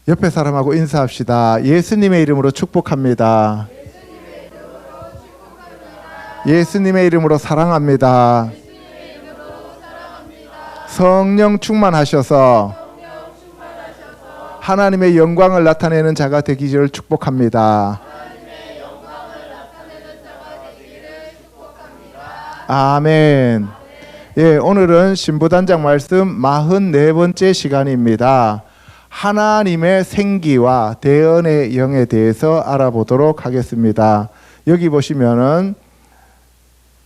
옆에 사람하고 인사합시다. 예수님의 이름으로 축복합니다. 예수님의 이름으로 사랑합니다. 성령 충만하셔서 하나님의 영광을 나타내는 자가 되기를 축복합니다. 아멘. 예, 오늘은 신부단장 말씀 44번째 시간입니다. 하나님의 생기와 대언의 영에 대해서 알아보도록 하겠습니다. 여기 보시면은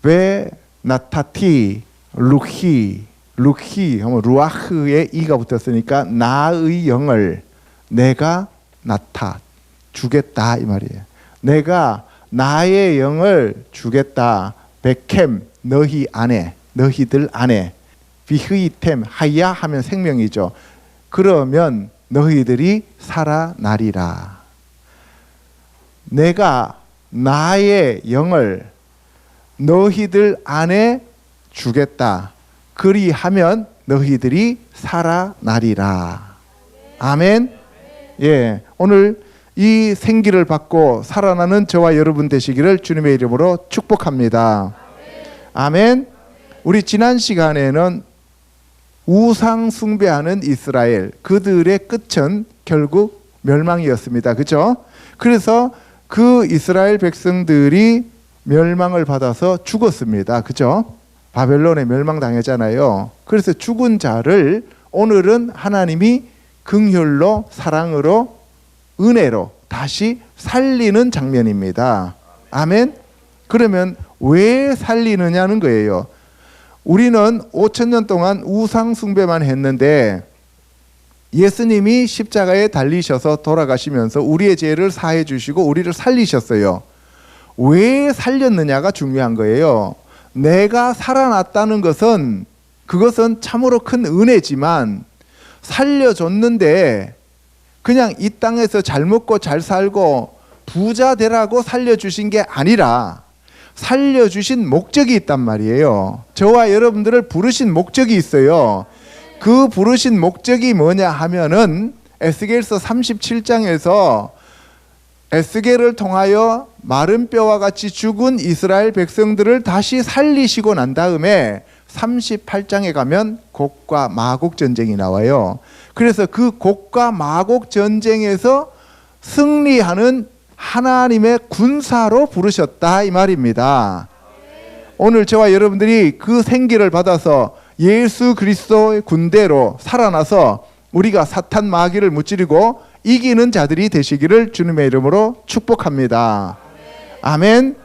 왜 나타티 루히 하면 루아흐에 이가 붙었으니까 나의 영을 내가 나타 주겠다 이 말이에요. 내가 나의 영을 주겠다. 베켐 너희 안에 너희들 안에 비흐이템 하야 하면 생명이죠. 그러면 너희들이 살아나리라. 내가 나의 영을 너희들 안에 주겠다. 그리하면 너희들이 살아나리라. 아멘. 예, 오늘 이 생기를 받고 살아나는 저와 여러분 되시기를 주님의 이름으로 축복합니다. 아멘. 우리 지난 시간에는 우상 숭배하는 이스라엘, 그들의 끝은 결국 멸망이었습니다. 그렇죠? 그래서 그 이스라엘 백성들이 멸망을 받아서 죽었습니다. 그렇죠? 바벨론에 멸망당했잖아요. 그래서 죽은 자를 오늘은 하나님이 긍휼로 사랑으로 은혜로 다시 살리는 장면입니다. 아멘. 그러면 왜 살리느냐는 거예요. 우리는 5,000년 동안 우상 숭배만 했는데 예수님이 십자가에 달리셔서 돌아가시면서 우리의 죄를 사해 주시고 우리를 살리셨어요. 왜 살렸느냐가 중요한 거예요. 내가 살아났다는 것은 그것은 참으로 큰 은혜지만 살려줬는데 그냥 이 땅에서 잘 먹고 잘 살고 부자 되라고 살려주신 게 아니라 살려주신 목적이 있단 말이에요. 저와 여러분들을 부르신 목적이 있어요. 그 부르신 목적이 뭐냐 하면은 에스겔서 37장에서 에스겔을 통하여 마른 뼈와 같이 죽은 이스라엘 백성들을 다시 살리시고 난 다음에 38장에 가면 곡과 마곡 전쟁이 나와요. 그래서 그 곡과 마곡 전쟁에서 승리하는 하나님의 군사로 부르셨다 이 말입니다. 오늘 저와 여러분들이 그 생기를 받아서 예수 그리스도의 군대로 살아나서 우리가 사탄 마귀를 무찌르고 이기는 자들이 되시기를 주님의 이름으로 축복합니다. 아멘.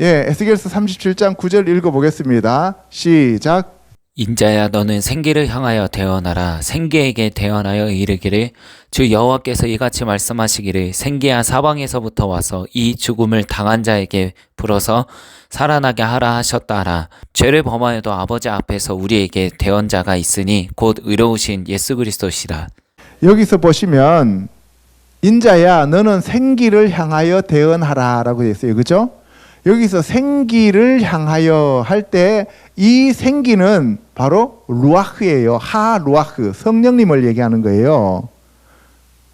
예, 에스겔서 37장 9절 읽어보겠습니다. 시작. 인자야 너는 생기를 향하여 대언하라. 생기에게 대언하여 이르기를 주 여호와께서 이같이 말씀하시기를 생기야 사방에서부터 와서 이 죽음을 당한 자에게 불어서 살아나게 하라 하셨다라. 죄를 범하여도 아버지 앞에서 우리에게 대언자가 있으니 곧 의로우신 예수 그리스도시라. 여기서 보시면 인자야 너는 생기를 향하여 대언하라 라고 되어 있어요. 그죠? 여기서 생기를 향하여 할 때 이 생기는 바로 루아흐예요. 하루아흐 성령님을 얘기하는 거예요.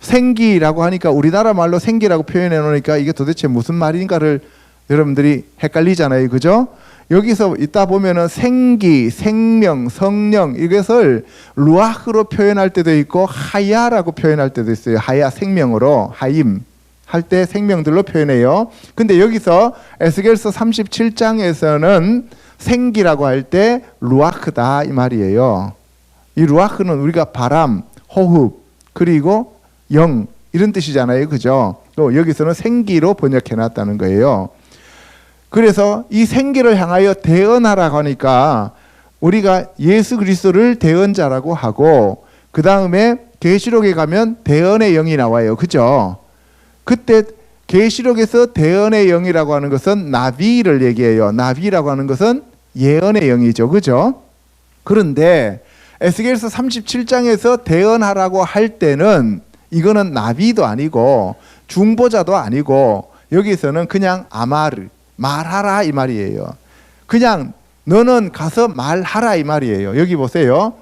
생기라고 하니까 우리나라 말로 생기라고 표현해 놓으니까 이게 도대체 무슨 말인가를 여러분들이 헷갈리잖아요. 그죠? 여기서 있다 보면은 생기, 생명, 성령 이것을 루아흐로 표현할 때도 있고 하야라고 표현할 때도 있어요. 하야 생명으로 하임 할 때 생명들로 표현해요. 근데 여기서 에스겔서 37장에서는 생기라고 할 때 루아흐다 이 말이에요. 이 루아흐는 우리가 바람, 호흡, 그리고 영 이런 뜻이잖아요. 그죠? 또 여기서는 생기로 번역해 놨다는 거예요. 그래서 이 생기를 향하여 대언하라고 하니까 우리가 예수 그리스도를 대언자라고 하고 그 다음에 계시록에 가면 대언의 영이 나와요. 그죠? 그때 계시록에서 대언의 영이라고 하는 것은 나비를 얘기해요. 나비라고 하는 것은 예언의 영이죠. 그죠? 그런데 에스겔서 37장에서 대언하라고 할 때는 이거는 나비도 아니고 중보자도 아니고 여기서는 그냥 아마르 말하라 이 말이에요. 그냥 너는 가서 말하라 이 말이에요. 여기 보세요.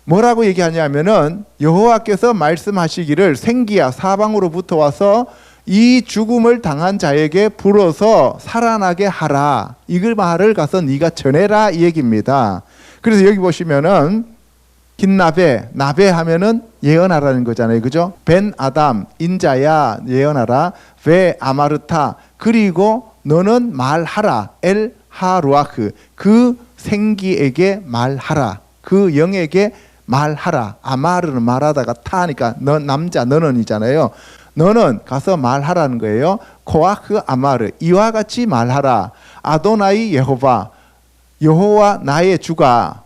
뭐라고 얘기하냐면은 여호와께서 말씀하시기를 생기야 사방으로부터 와서 이 죽음을 당한 자에게 불어서 살아나게 하라. 이걸 말을 가서 네가 전해라 이 얘기입니다. 그래서 여기 보시면은 긴나베, 나베 하면은 예언하라는 거잖아요. 그죠? 벤 아담, 인자야 예언하라. 베 아마르타, 그리고 너는 말하라. 엘 하루아크, 그 생기에게 말하라. 그 영에게 말하라. 아마르는 말하다가 타니까 너 남자 너는이잖아요. 너는 가서 말하라는 거예요. 코아크 아마르, 이와 같이 말하라. 아도나이 여호와, 여호와 나의 주가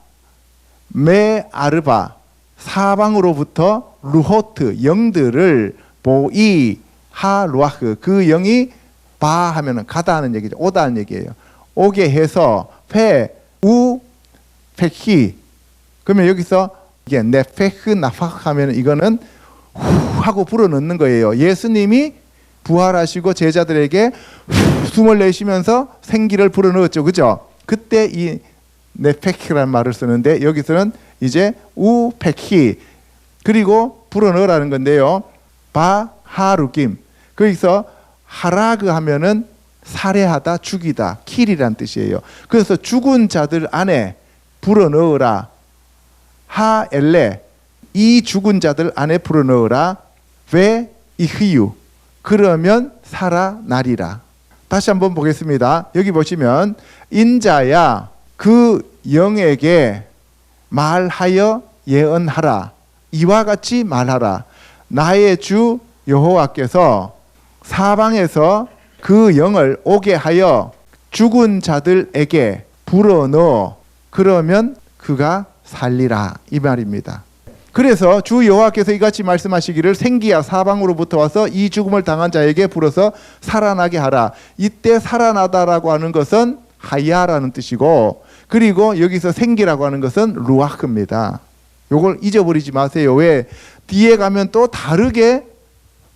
메 아르바, 사방으로부터 루호트, 영들을 보이 하루아흐, 그 영이 바 하면은 가다 하는 얘기죠. 오다 하는 얘기예요. 오게 해서 페, 우, 페히. 그러면 여기서 이게 네페흐 나팍 하면 이거는 후 하고 불어넣는 거예요. 예수님이 부활하시고 제자들에게 숨을 내쉬면서 생기를 불어넣었죠. 그죠? 그때 이 네페히라는 말을 쓰는데 여기서는 이제 우페히, 그리고 불어넣으라는 건데요. 바하루김, 거기서 하라그 하면은 살해하다, 죽이다, 킬이란 뜻이에요. 그래서 죽은 자들 안에 불어넣으라. 하엘레, 이 죽은 자들 안에 불어넣으라. 왜 이흐유, 그러면 살아나리라. 다시 한번 보겠습니다. 여기 보시면 인자야 그 영에게 말하여 예언하라. 이와 같이 말하라. 나의 주 여호와께서 사방에서 그 영을 오게 하여 죽은 자들에게 불어넣어, 그러면 그가 살리라 이 말입니다. 그래서 주 여호와께서 이같이 말씀하시기를 생기야 사방으로부터 와서 이 죽음을 당한 자에게 불어서 살아나게 하라. 이때 살아나다라고 하는 것은 하야라는 뜻이고, 그리고 여기서 생기라고 하는 것은 루아흐입니다. 요걸 잊어버리지 마세요. 왜? 뒤에 가면 또 다르게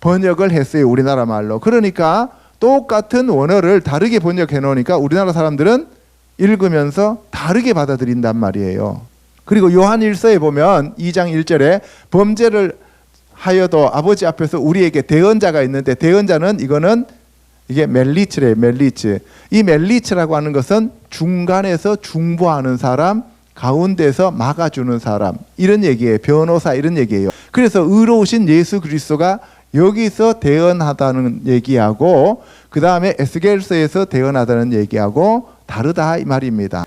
번역을 했어요. 우리나라 말로. 그러니까 똑같은 원어를 다르게 번역해 놓으니까 우리나라 사람들은 읽으면서 다르게 받아들인단 말이에요. 그리고 요한 1서에 보면 2장 1절에 범죄를 하여도 아버지 앞에서 우리에게 대언자가 있는데, 대언자는 이거는 이게 멜리츠래요. 멜리츠. 이 멜리츠라고 하는 것은 중간에서 중보하는 사람, 가운데서 막아주는 사람, 이런 얘기예요. 변호사 이런 얘기예요. 그래서 의로우신 예수 그리스도가 여기서 대언하다는 얘기하고 그 다음에 에스겔서에서 대언하다는 얘기하고 다르다 이 말입니다.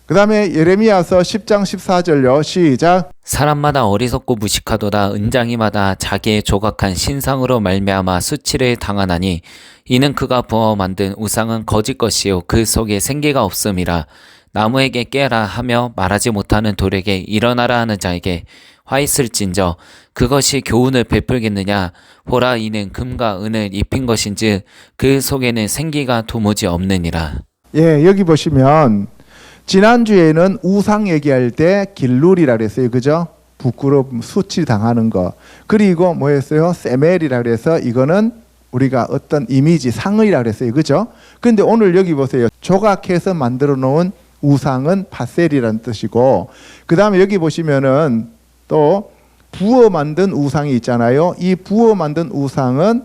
그 다음에 예레미야서 10장 14절요. 시작. 사람마다 어리석고 무식하도다. 은장이마다 자기의 조각한 신상으로 말미암아 수치를 당하나니 이는 그가 부어 만든 우상은 거짓 것이요 그 속에 생기가 없음이라. 나무에게 깨라 하며 말하지 못하는 돌에게 일어나라 하는 자에게 화 있을진저 그것이 교훈을 베풀겠느냐. 보라, 이는 금과 은을 입힌 것인즉 그 속에는 생기가 도무지 없느니라. 예, 여기 보시면 지난주에는 우상 얘기할 때 길룰이라 그랬어요. 그죠? 부끄러움, 수치 당하는 거. 그리고 뭐였어요? 세멜이라 그래서 이거는 우리가 어떤 이미지, 상의라 그랬어요. 그죠? 근데 오늘 여기 보세요. 조각해서 만들어 놓은 우상은 파셀이라는 뜻이고, 그 다음에 여기 보시면은 또 부어 만든 우상이 있잖아요. 이 부어 만든 우상은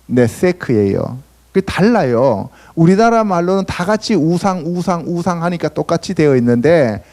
네세크예요. 그게 달라요. 우리나라 말로는 다 같이 우상 하니까 똑같이 되어 있는데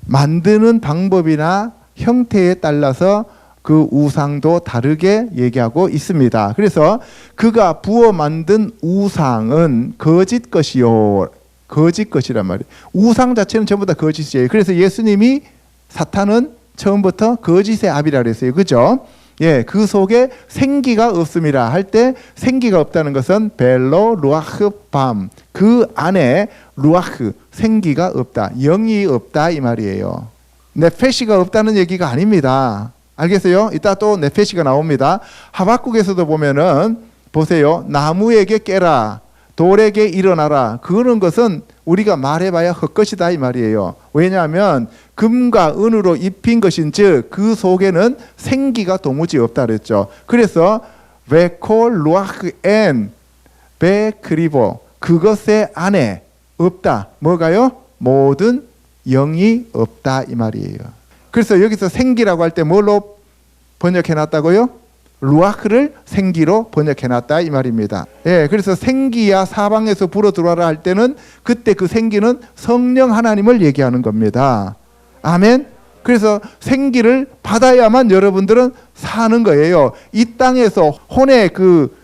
만드는 방법이나 형태에 따라서 그 우상도 다르게 얘기하고 있습니다. 그래서 그가 부어 만든 우상은 거짓 것이요. 거짓 것이란 말이에요. 우상 자체는 전부 다 거짓이에요. 그래서 예수님이 사탄은 처음부터 거짓의 아비라 그랬어요. 그죠? 예, 그 속에 생기가 없음이라 할 때 생기가 없다는 것은 벨로 루아흐 밤, 그 안에 루아흐 생기가 없다, 영이 없다 이 말이에요. 네페시가 없다는 얘기가 아닙니다. 알겠어요? 이따 또 네페시가 나옵니다. 하박국에서도 보면은 보세요. 나무에게 깨라, 돌에게 일어나라. 그런 것은 우리가 말해봐야 헛것이다 이 말이에요. 왜냐하면 금과 은으로 입힌 것인즉 그 속에는 생기가 도무지 없다 그랬죠. 그래서 베콜 루아흐 엔 베크리보, 그것의 안에 없다. 뭐가요? 모든 영이 없다 이 말이에요. 그래서 여기서 생기라고 할 때 뭘로 번역해놨다고요? 루아크를 생기로 번역해놨다 이 말입니다. 예, 그래서 생기야 사방에서 불어 들어와라 할 때는 그때 그 생기는 성령 하나님을 얘기하는 겁니다. 아멘. 그래서 생기를 받아야만 여러분들은 사는 거예요. 이 땅에서 혼의 그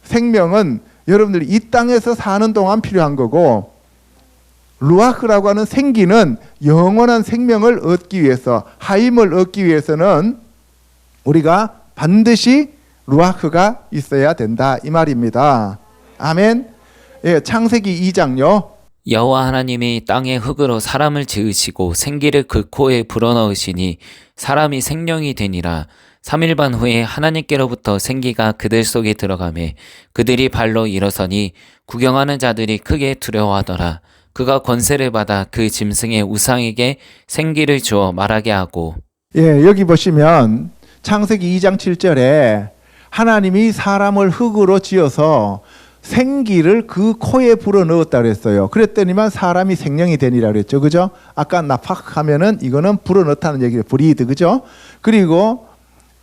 생명은 여러분들이 이 땅에서 사는 동안 필요한 거고, 루아크라고 하는 생기는 영원한 생명을 얻기 위해서, 하임을 얻기 위해서는 우리가 반드시 루아크가 있어야 된다 이 말입니다. 아멘. 예, 창세기 2장요. 여호와 하나님이 땅의 흙으로 사람을 지으시고 생기를 그 코에 불어넣으시니 사람이 생명이 되니라. 3일반 후에 하나님께로부터 생기가 그들 속에 들어가매 그들이 발로 일어서니 구경하는 자들이 크게 두려워하더라. 그가 권세를 받아 그 짐승의 우상에게 생기를 주어 말하게 하고. 예, 여기 보시면 창세기 2장 7절에 하나님이 사람을 흙으로 지어서 생기를 그 코에 불어넣었다 그랬어요. 그랬더니만 사람이 생명이 되니라 그랬죠. 그죠? 아까 나팍 하면은 이거는 불어넣다는 얘기예요. 브리드. 그죠? 그리고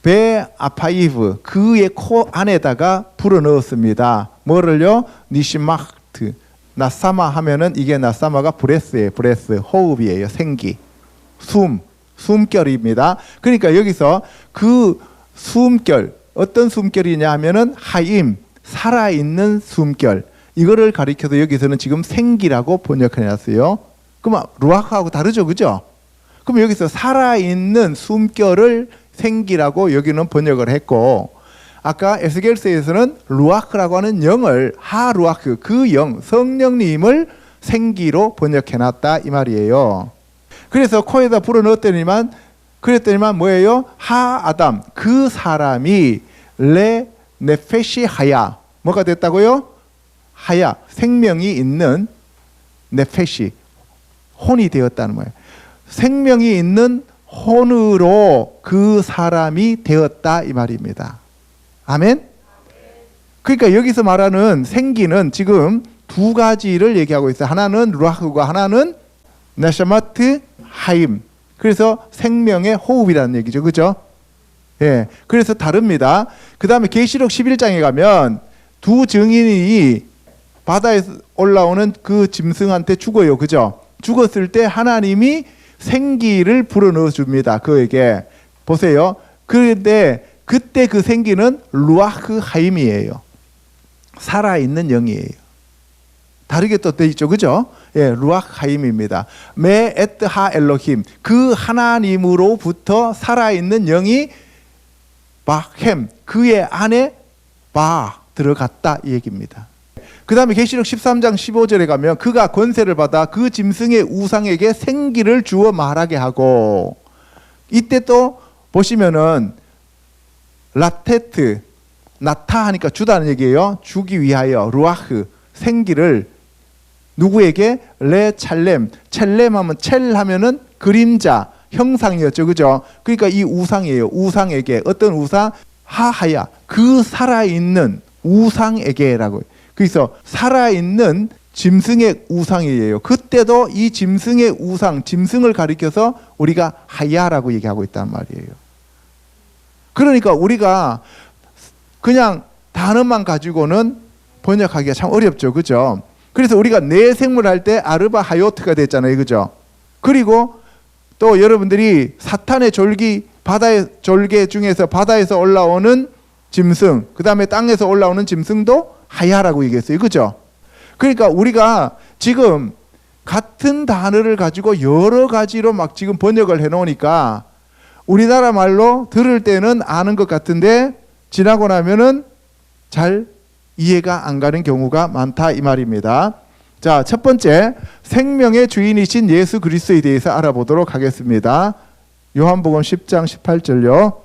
베 아파이브, 그의 코 안에다가 불어넣었습니다. 뭐를요? 니시마트. 나사마 하면은 이게 나사마가 브레스예요. 브레스. 호흡이에요. 생기. 숨결입니다. 그러니까 여기서 그 숨결, 어떤 숨결이냐 하면은 하임, 살아있는 숨결, 이거를 가리켜서 여기서는 지금 생기라고 번역해놨어요. 그럼 루아크하고 다르죠, 그죠? 그럼 여기서 살아있는 숨결을 생기라고 여기는 번역을 했고, 아까 에스겔서에서는 루아크라고 하는 영을, 하루아크, 그 영, 성령님을 생기로 번역해놨다 이 말이에요. 그래서 코에다 불어넣었더니만, 그랬더니만 뭐예요? 하아담, 그 사람이 레 네페시 하야, 뭐가 됐다고요? 하야, 생명이 있는 네페시, 혼이 되었다는 거예요. 생명이 있는 혼으로 그 사람이 되었다 이 말입니다. 아멘? 그러니까 여기서 말하는 생기는 지금 두 가지를 얘기하고 있어요. 하나는 루아흐가, 하나는 나샤마트 하임. 그래서 생명의 호흡이라는 얘기죠. 그죠? 예. 그래서 다릅니다. 그 다음에 계시록 11장에 가면 두 증인이 바다에서 올라오는 그 짐승한테 죽어요. 그죠? 죽었을 때 하나님이 생기를 불어넣어 줍니다. 그에게. 보세요. 그런데 그때 그 생기는 루아흐 하임이에요. 살아있는 영이에요. 다르게 또 돼 있죠. 그죠? 예, 루아흐 하임입니다. 메 에트 하 엘로힘, 그 하나님으로부터 살아있는 영이 바햄, 그의 안에 바 들어갔다 이 얘기입니다. 그 다음에 계시록 13장 15절에 가면 그가 권세를 받아 그 짐승의 우상에게 생기를 주어 말하게 하고, 이때 또 보시면은 라테트, 나타 하니까 주다는 얘기예요. 주기 위하여 루아흐, 생기를 누구에게? 레 찰렘. 찰렘 하면 첼 하면은 그림자, 형상이었죠. 그죠? 그러니까 이 우상이에요. 우상에게. 어떤 우상? 하하야. 그 살아있는 우상에게라고. 그래서 살아있는 짐승의 우상이에요. 그때도 이 짐승의 우상, 짐승을 가리켜서 우리가 하야라고 얘기하고 있단 말이에요. 그러니까 우리가 그냥 단어만 가지고는 번역하기가 참 어렵죠. 그죠? 그래서 우리가 내생물 할 때 아르바 하요트가 됐잖아요. 그죠? 그리고 또 여러분들이 사탄의 졸기, 바다의 졸개 중에서 바다에서 올라오는 짐승, 그 다음에 땅에서 올라오는 짐승도 하야라고 얘기했어요. 그죠? 그러니까 우리가 지금 같은 단어를 가지고 여러 가지로 막 지금 번역을 해놓으니까 우리나라 말로 들을 때는 아는 것 같은데 지나고 나면은 잘 이해가 안 가는 경우가 많다 이 말입니다. 자, 첫 번째, 생명의 주인이신 예수 그리스도에 대해서 알아보도록 하겠습니다. 요한복음 10장 18절요.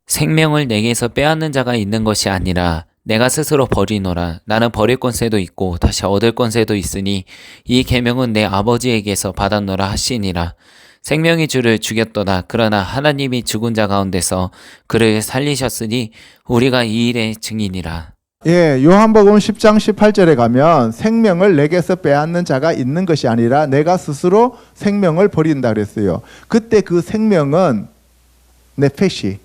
생명을 내게서 빼앗는 자가 있는 것이 아니라 내가 스스로 버리노라. 나는 버릴 권세도 있고 다시 얻을 권세도 있으니 이 계명은 내 아버지에게서 받았노라 하시니라. 생명의 주를 죽였도다. 그러나 하나님이 죽은 자 가운데서 그를 살리셨으니 우리가 이 일의 증인이라. 예, 요한복음 10장 18절에 가면 생명을 내게서 빼앗는 자가 있는 것이 아니라 내가 스스로 생명을 버린다 그랬어요. 그때 그 생명은 네페시.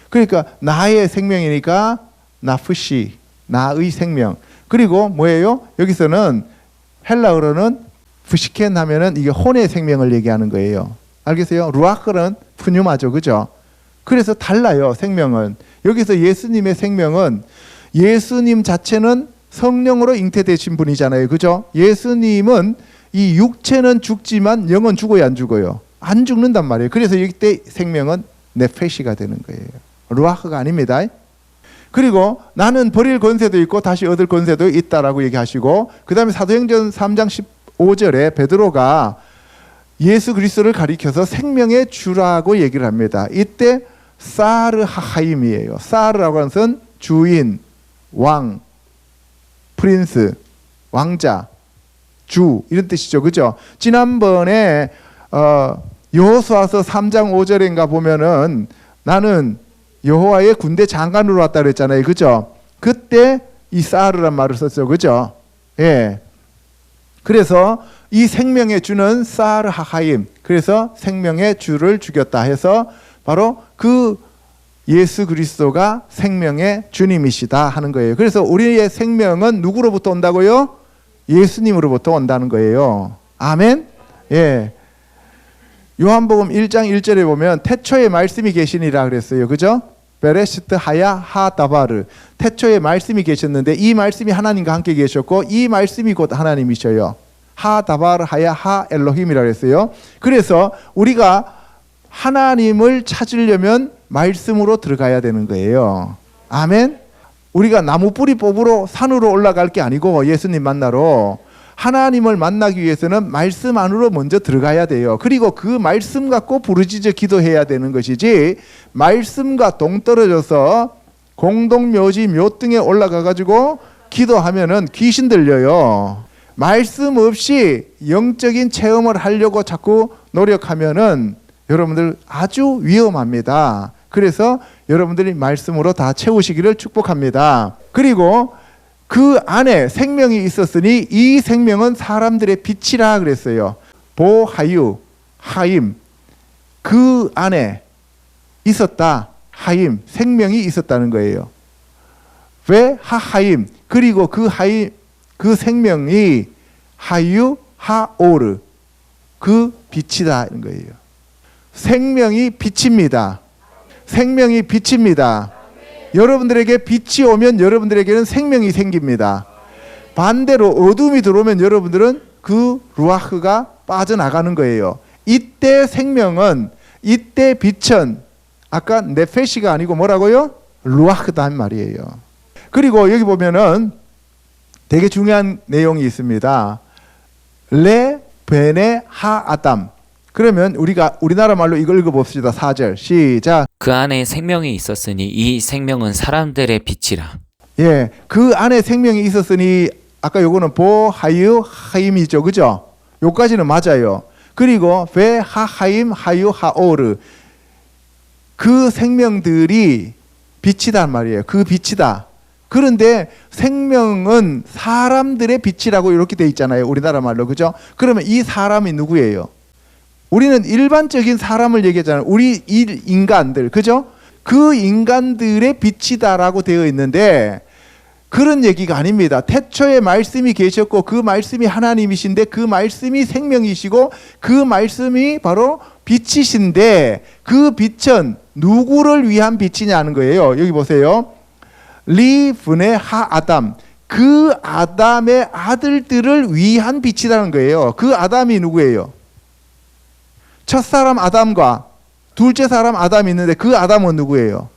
그러니까 나의 생명이니까 나프시, 나의 생명. 그리고 뭐예요? 여기서는 헬라어로는 푸시켄 하면은 이게 혼의 생명을 얘기하는 거예요. 알겠어요? 루아크는 푸뉴마죠. 그죠? 그래서 달라요, 생명은. 여기서 예수님의 생명은 예수님 자체는 성령으로 잉태되신 분이잖아요. 그죠? 예수님은 이 육체는 죽지만 영은 죽어야 안 죽어요. 안 죽는단 말이에요. 그래서 이때 생명은 네페시가 되는 거예요. 루아흐가 아닙니다. 그리고 나는 버릴 권세도 있고 다시 얻을 권세도 있다라고 얘기하시고, 그 다음에 사도행전 3장 15절에 베드로가 예수 그리스도를 가리켜서 생명의 주라고 얘기를 합니다. 이때 사르 하하임이에요. 사르라고 하는 것은 주인, 왕, 프린스, 왕자, 주 이런 뜻이죠. 그죠? 지난번에 여호수아서 3장 5절인가 보면은 나는 여호와의 군대 장관으로 왔다 그랬잖아요. 그죠? 그때 이 사르란 말을 썼죠. 그죠? 예. 그래서 이 생명의 주는 사르 하하임. 그래서 생명의 주를 죽였다 해서 바로 그 예수 그리스도가 생명의 주님이시다 하는 거예요. 그래서 우리의 생명은 누구로부터 온다고요? 예수님으로부터 온다는 거예요. 아멘. 예. 요한복음 1장 1절에 보면 태초에 말씀이 계시니라 그랬어요. 그죠? 베레시트 하야 하다바르. 태초에 말씀이 계셨는데 이 말씀이 하나님과 함께 계셨고 이 말씀이 곧 하나님이셔요. 하다바르 하야 하 엘로힘이라 그랬어요. 그래서 우리가 하나님을 찾으려면 말씀으로 들어가야 되는 거예요. 아멘. 우리가 나무 뿌리 뽑으러 산으로 올라갈 게 아니고 예수님 만나러 하나님을 만나기 위해서는 말씀 안으로 먼저 들어가야 돼요. 그리고 그 말씀 갖고 부르짖어 기도해야 되는 것이지, 말씀과 동떨어져서 공동묘지 묘등에 올라가 가지고 기도하면은 귀신 들려요. 말씀 없이 영적인 체험을 하려고 자꾸 노력하면은 여러분들 아주 위험합니다. 그래서 여러분들이 말씀으로 다 채우시기를 축복합니다. 그리고 그 안에 생명이 있었으니 이 생명은 사람들의 빛이라 그랬어요. 보하유, 하임. 그 안에 있었다. 하임, 생명이 있었다는 거예요. 왜 하하임? 그리고 그 하임, 그 생명이 하유, 하오르. 그 빛이다 이런 거예요. 생명이 빛입니다. 생명이 빛입니다. 여러분들에게 빛이 오면 여러분들에게는 생명이 생깁니다. 반대로 어둠이 들어오면 여러분들은 그 루아흐가 빠져나가는 거예요. 이때 생명은, 이때 빛은 아까 네페시가 아니고 뭐라고요? 루아흐단 말이에요. 그리고 여기 보면은 되게 중요한 내용이 있습니다. 레 베네 하 아담. 그러면 우리가 우리나라 말로 이걸 읽어봅시다. 4절 시작. 그 안에 생명이 있었으니 이 생명은 사람들의 빛이라. 예, 그 안에 생명이 있었으니 아까 요거는 보하유 하임이죠. 그죠? 요까지는 맞아요. 그리고 베 하하임 하유 하오르. 그 생명들이 빛이단 말이에요. 그 빛이다. 그런데 생명은 사람들의 빛이라고 이렇게 돼 있잖아요. 우리나라 말로. 그죠? 그러면 이 사람이 누구예요? 우리는 일반적인 사람을 얘기하잖아요. 우리 인간들, 그죠? 그 인간들의 빛이다라고 되어 있는데 그런 얘기가 아닙니다. 태초에 말씀이 계셨고 그 말씀이 하나님이신데 그 말씀이 생명이시고 그 말씀이 바로 빛이신데 그 빛은 누구를 위한 빛이냐는 거예요. 여기 보세요. 리 분의 하 아담. 그 아담의 아들들을 위한 빛이라는 거예요. 그 아담이 누구예요? 첫사람 아담과 둘째 사람 아담이 있는데 그 아담은 누구예요?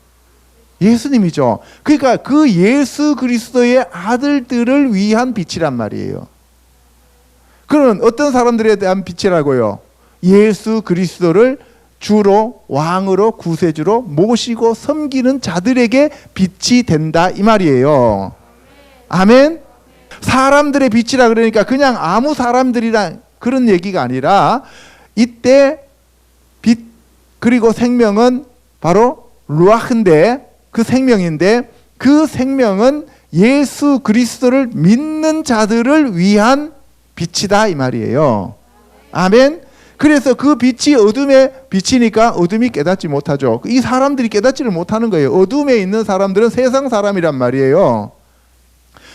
예수님이죠. 그러니까 그 예수 그리스도의 아들들을 위한 빛이란 말이에요. 그러면 어떤 사람들에 대한 빛이라고요? 예수 그리스도를 주로 왕으로 구세주로 모시고 섬기는 자들에게 빛이 된다 이 말이에요. 아멘. 사람들의 빛이라 그러니까 그냥 아무 사람들이란 그런 얘기가 아니라 이때 빛 그리고 생명은 바로 루아흐인데 그 생명인데 그 생명은 예수 그리스도를 믿는 자들을 위한 빛이다 이 말이에요. 아멘. 그래서 그 빛이 어둠에 비치니까 어둠이 깨닫지 못하죠. 이 사람들이 깨닫지를 못하는 거예요. 어둠에 있는 사람들은 세상 사람이란 말이에요.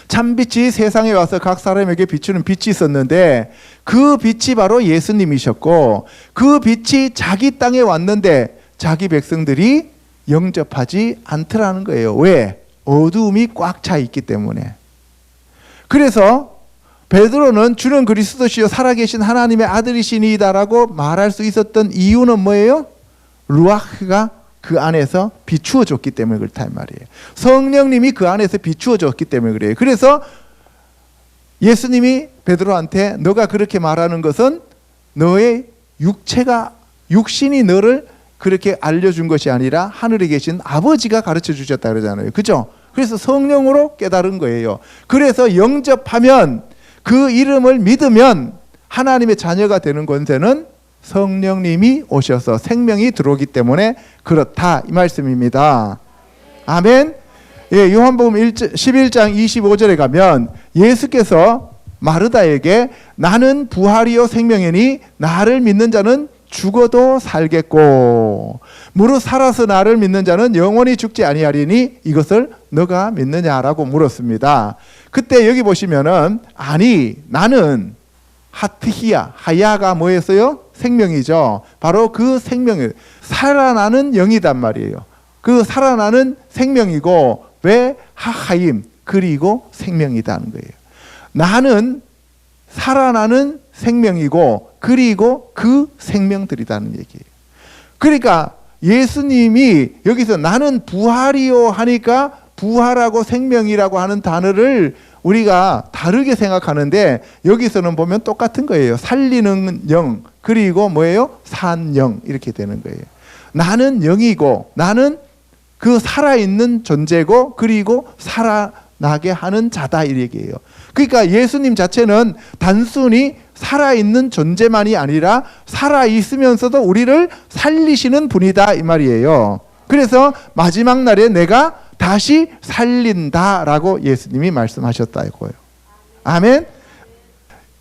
참빛이 세상에 와서 각 사람에게 비추는 빛이 있었는데 그 빛이 바로 예수님이셨고 그 빛이 자기 땅에 왔는데 자기 백성들이 영접하지 않더라는 거예요. 왜? 어두움이 꽉 차 있기 때문에. 그래서 베드로는 주는 그리스도시요 살아계신 하나님의 아들이시니이다라고 말할 수 있었던 이유는 뭐예요? 루아흐가 그 안에서 비추어졌기 때문에 그렇다 이 말이에요. 성령님이 그 안에서 비추어졌기 때문에 그래요. 그래서 예수님이 베드로한테 너가 그렇게 말하는 것은 너의 육신이 너를 그렇게 알려준 것이 아니라 하늘에 계신 아버지가 가르쳐 주셨다 그러잖아요. 그죠? 그래서 성령으로 깨달은 거예요. 그래서 영접하면 그 이름을 믿으면 하나님의 자녀가 되는 권세는 성령님이 오셔서 생명이 들어오기 때문에 그렇다 이 말씀입니다. 아멘. 예, 요한복음 11장 25절에 가면 예수께서 마르다에게 나는 부활이요 생명이니 나를 믿는 자는 죽어도 살겠고 무릇 살아서 나를 믿는 자는 영원히 죽지 아니하리니 이것을 너가 믿느냐라고 물었습니다. 그때 여기 보시면은 아니 나는 하트히야 하야가 뭐였어요? 생명이죠. 바로 그 생명이 살아나는 영이단 말이에요. 그 살아나는 생명이고 왜 하하임 그리고 생명이다는 거예요. 나는 살아나는 생명이고 그리고 그 생명들이라는 얘기예요. 그러니까 예수님이 여기서 나는 부활이요 하니까 부활하고 생명이라고 하는 단어를 우리가 다르게 생각하는데 여기서는 보면 똑같은 거예요. 살리는 영 그리고 뭐예요? 산 영 이렇게 되는 거예요. 나는 영이고 나는 그 살아있는 존재고 그리고 살아나게 하는 자다 이 얘기예요. 그러니까 예수님 자체는 단순히 살아있는 존재만이 아니라 살아있으면서도 우리를 살리시는 분이다 이 말이에요. 그래서 마지막 날에 내가 다시 살린다라고 예수님이 말씀하셨다 이거예요. 아멘.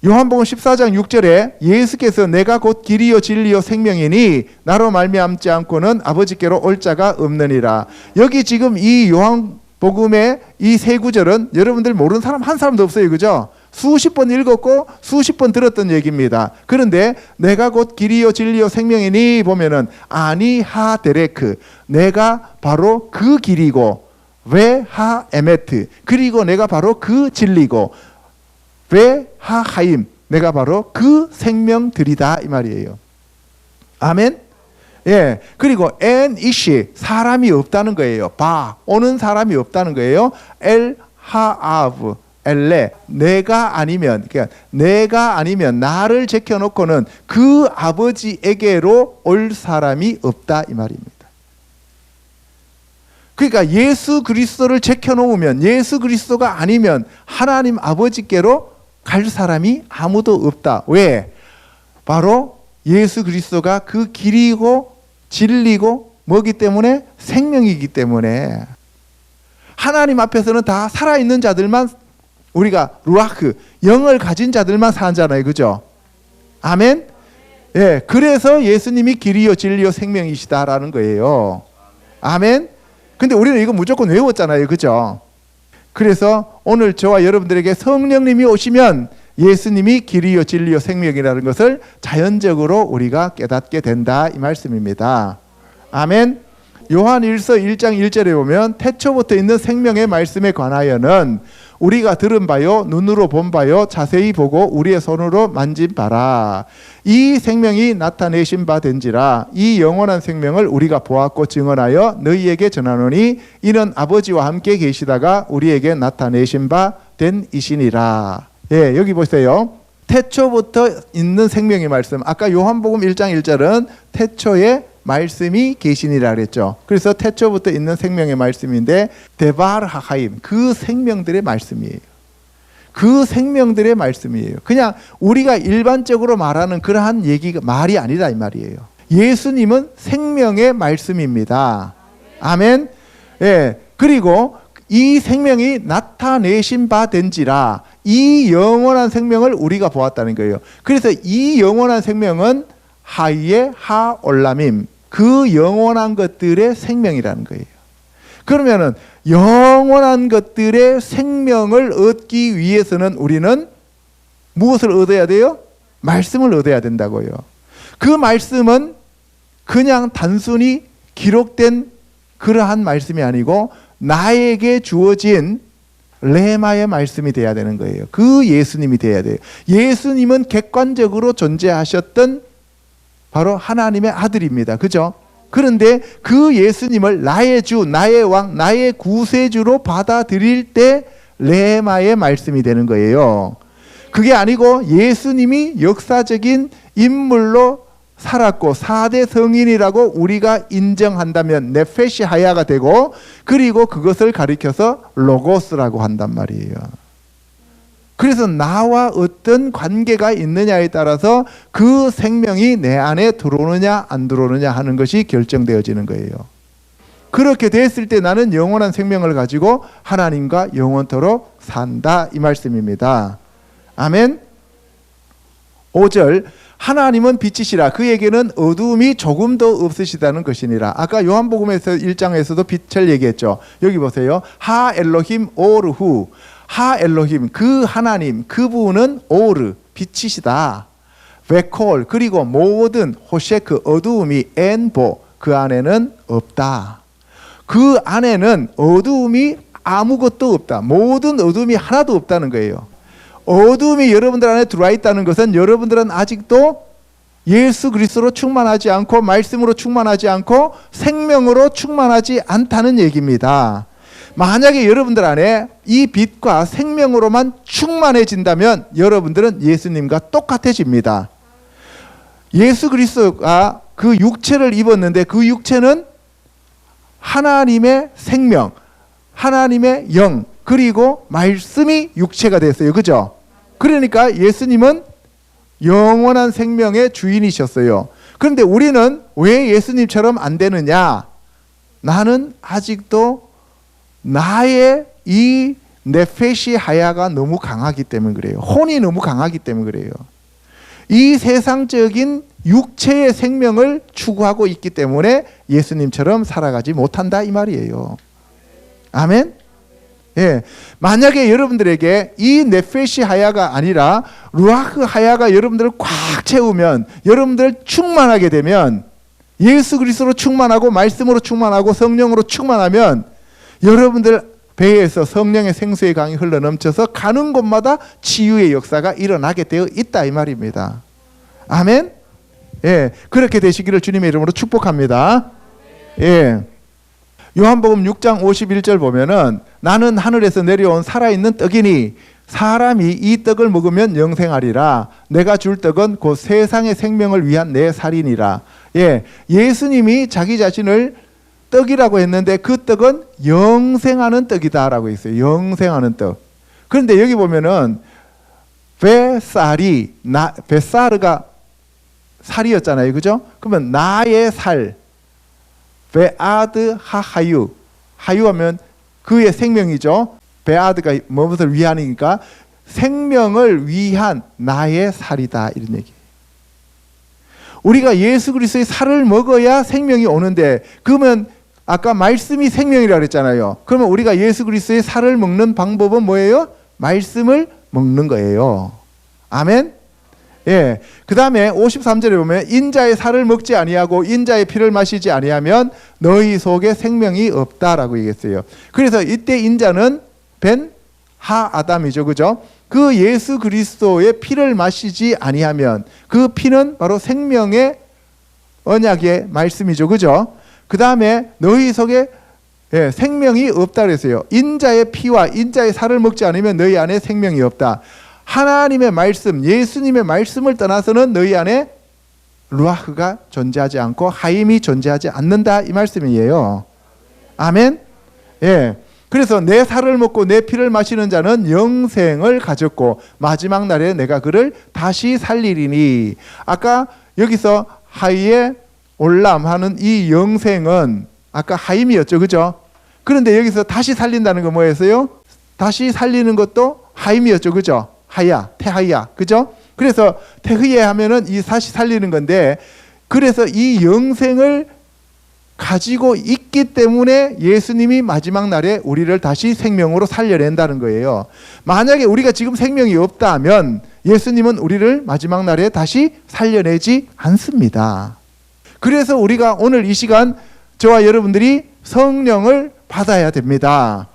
요한복음 14장 6절에 예수께서 내가 곧 길이요 진리요 생명이니 나로 말미암지 않고는 아버지께로 올 자가 없느니라. 여기 지금 이 요한복음의 이 세 구절은 여러분들 모르는 사람 한 사람도 없어요. 그죠? 수십 번 읽었고 수십 번 들었던 얘기입니다. 그런데 내가 곧 길이요 진리요 생명이니 보면은 아니하 데레크 내가 바로 그 길이고 왜하 에메트 그리고 내가 바로 그 진리고 왜하 하임 내가 바로 그 생명들이다 이 말이에요. 아멘. 예. 그리고 엔 이시 사람이 없다는 거예요. 바 오는 사람이 없다는 거예요. 엘 하아브 엘레 내가 아니면 그러니까 내가 아니면 나를 제껴놓고는 그 아버지에게로 올 사람이 없다 이 말입니다. 그러니까 예수 그리스도를 제껴놓으면 예수 그리스도가 아니면 하나님 아버지께로 갈 사람이 아무도 없다. 왜? 바로 예수 그리스도가 그 길이고 진리고 뭐기 때문에 생명이기 때문에 하나님 앞에서는 다 살아있는 자들만 우리가 루아크 영을 가진 자들만 사잖아요. 그죠? 아멘. 예, 그래서 예수님이 길이요 진리요 생명이시다라는 거예요. 아멘. 근데 우리는 이거 무조건 외웠잖아요. 그죠? 그래서 오늘 저와 여러분들에게 성령님이 오시면 예수님이 길이요 진리요 생명이라는 것을 자연적으로 우리가 깨닫게 된다 이 말씀입니다. 아멘. 요한 1서 1장 1절에 보면 태초부터 있는 생명의 말씀에 관하여는 우리가 들은 바요 눈으로 본 바요 자세히 보고 우리의 손으로 만진 바라. 이 생명이 나타내신 바 된지라. 이 영원한 생명을 우리가 보았고 증언하여 너희에게 전하노니 이는 아버지와 함께 계시다가 우리에게 나타내신 바 된 이시니라. 예, 여기 보세요. 태초부터 있는 생명의 말씀. 아까 요한복음 1장 1절은 태초에 말씀이 계시니라 그랬죠. 그래서 태초부터 있는 생명의 말씀인데 데바르 하하임 그 생명들의 말씀이에요. 그 생명들의 말씀이에요. 그냥 우리가 일반적으로 말하는 그러한 얘기가 말이 아니라 이 말이에요. 예수님은 생명의 말씀입니다. 아멘. 예. 그리고 이 생명이 나타내신 바 된지라 이 영원한 생명을 우리가 보았다는 거예요. 그래서 이 영원한 생명은 하이의 하올람임, 그 영원한 것들의 생명이라는 거예요. 그러면은 영원한 것들의 생명을 얻기 위해서는 우리는 무엇을 얻어야 돼요? 말씀을 얻어야 된다고요. 그 말씀은 그냥 단순히 기록된 그러한 말씀이 아니고 나에게 주어진 레마의 말씀이 돼야 되는 거예요. 그 예수님이 돼야 돼요. 예수님은 객관적으로 존재하셨던 바로 하나님의 아들입니다. 그죠? 그런데 그 예수님을 나의 주, 나의 왕, 나의 구세주로 받아들일 때 레마의 말씀이 되는 거예요. 그게 아니고 예수님이 역사적인 인물로 살았고 4대 성인이라고 우리가 인정한다면 네페시 하야가 되고, 그리고 그것을 가리켜서 로고스라고 한단 말이에요. 그래서 나와 어떤 관계가 있느냐에 따라서 그 생명이 내 안에 들어오느냐 안 들어오느냐 하는 것이 결정되어지는 거예요. 그렇게 됐을 때 나는 영원한 생명을 가지고 하나님과 영원토록 산다, 이 말씀입니다. 아멘. 5절, 하나님은 빛이시라 그에게는 어두움이 조금도 없으시다는 것이니라. 아까 요한복음에서 1장에서도 빛을 얘기했죠. 여기 보세요. 하 엘로힘 오르후, 하 엘로힘, 그 하나님, 그분은 오르, 빛이시다. 베콜, 그리고 모든 호셰크, 어두움이 엔보, 그 안에는 없다. 그 안에는 어두움이 아무것도 없다. 모든 어두움이 하나도 없다는 거예요. 어두움이 여러분들 안에 들어와 있다는 것은 여러분들은 아직도 예수 그리스도로 충만하지 않고 말씀으로 충만하지 않고 생명으로 충만하지 않다는 얘기입니다. 만약에 여러분들 안에 이 빛과 생명으로만 충만해진다면 여러분들은 예수님과 똑같아집니다. 예수 그리스도가 그 육체를 입었는데 그 육체는 하나님의 생명, 하나님의 영, 그리고 말씀이 육체가 됐어요. 그죠? 그러니까 예수님은 영원한 생명의 주인이셨어요. 그런데 우리는 왜 예수님처럼 안 되느냐? 나는 아직도 나의 이 네페시 하야가 너무 강하기 때문에 그래요. 혼이 너무 강하기 때문에 그래요. 이 세상적인 육체의 생명을 추구하고 있기 때문에 예수님처럼 살아가지 못한다, 이 말이에요. 아멘? 예, 만약에 여러분들에게 이 네페시 하야가 아니라 루아흐 하야가 여러분들을 꽉 채우면, 여러분들 충만하게 되면, 예수 그리스도로 충만하고 말씀으로 충만하고 성령으로 충만하면 여러분들 배에서 성령의 생수의 강이 흘러넘쳐서 가는 곳마다 치유의 역사가 일어나게 되어 있다, 이 말입니다. 아멘? 예, 그렇게 되시기를 주님의 이름으로 축복합니다. 예. 요한복음 6장 51절 보면은 나는 하늘에서 내려온 살아있는 떡이니 사람이 이 떡을 먹으면 영생하리라. 내가 줄 떡은 곧 세상의 생명을 위한 내 살이니라. 예, 예수님이 자기 자신을 떡이라고 했는데 그 떡은 영생하는 떡이다라고 했어요. 영생하는 떡. 그런데 여기 보면은 베사르가 살이었잖아요. 그죠? 그러면 나의 살, 베아드 하하유, 하유하면 그의 생명이죠. 베아드가 무엇을 위하니까 생명을 위한 나의 살이다, 이런 얘기. 우리가 예수 그리스도의 살을 먹어야 생명이 오는데, 그러면 아까 말씀이 생명이라고 그랬잖아요. 그러면 우리가 예수 그리스도의 살을 먹는 방법은 뭐예요? 말씀을 먹는 거예요. 아멘. 예. 그다음에 53절에 보면 인자의 살을 먹지 아니하고 인자의 피를 마시지 아니하면 너희 속에 생명이 없다라고 얘기했어요. 그래서 이때 인자는 벤 하아담이죠. 그죠? 그 예수 그리스도의 피를 마시지 아니하면, 그 피는 바로 생명의 언약의 말씀이죠. 그죠? 그다음에 너희 속에 생명이 없다 그랬어요. 인자의 피와 인자의 살을 먹지 않으면 너희 안에 생명이 없다. 하나님의 말씀, 예수님의 말씀을 떠나서는 너희 안에 루아흐가 존재하지 않고 하임이 존재하지 않는다, 이 말씀이에요. 아멘. 예. 그래서 내 살을 먹고 내 피를 마시는 자는 영생을 가졌고 마지막 날에 내가 그를 다시 살리리니. 아까 여기서 하이에 올람 하는 이 영생은 아까 하임이었죠. 그죠? 그런데 여기서 다시 살린다는 건 뭐였어요? 다시 살리는 것도 하임이었죠. 그죠? 하야, 태하야. 그죠? 그래서 태흐예 하면은 이 다시 살리는 건데, 그래서 이 영생을 가지고 있기 때문에 예수님이 마지막 날에 우리를 다시 생명으로 살려낸다는 거예요. 만약에 우리가 지금 생명이 없다면 예수님은 우리를 마지막 날에 다시 살려내지 않습니다. 그래서 우리가 오늘 이 시간 저와 여러분들이 성령을 받아야 됩니다.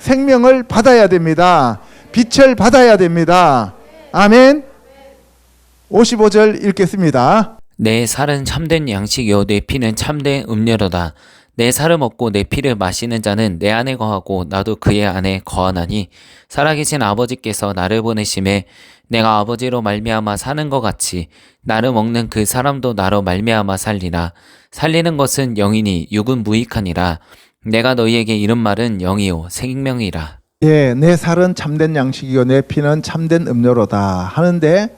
생명을 받아야 됩니다. 빛을 받아야 됩니다. 아멘. 55절 읽겠습니다. 내 살은 참된 양식이요 내 피는 참된 음료로다. 내 살을 먹고 내 피를 마시는 자는 내 안에 거하고 나도 그의 안에 거하나니 살아계신 아버지께서 나를 보내심에 내가 아버지로 말미암아 사는 것 같이 나를 먹는 그 사람도 나로 말미암아 살리라. 살리는 것은 영이니 육은 무익하니라. 내가 너희에게 이른 말은 영이요 생명이라. 예, 내 살은 참된 양식이요 내 피는 참된 음료로다 하는데,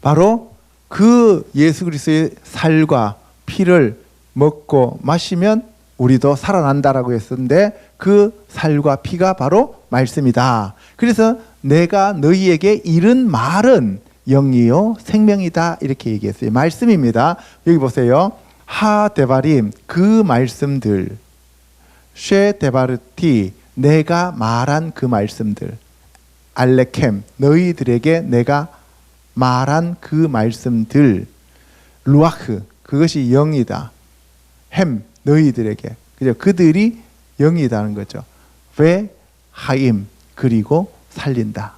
바로 그 예수 그리스도의 살과 피를 먹고 마시면 우리도 살아난다라고 했었는데, 그 살과 피가 바로 말씀이다. 그래서 내가 너희에게 이른 말은 영이요 생명이다 이렇게 얘기했어요. 말씀입니다. 여기 보세요. 하 데바림 그 말씀들, 쉐 데바르티 내가 말한 그 말씀들, 알레켐 너희들에게 내가 말한 그 말씀들, 루아흐 그것이 영이다, 햄 너희들에게, 그죠? 그들이 영이다는 거죠. 왜 하임 그리고 살린다.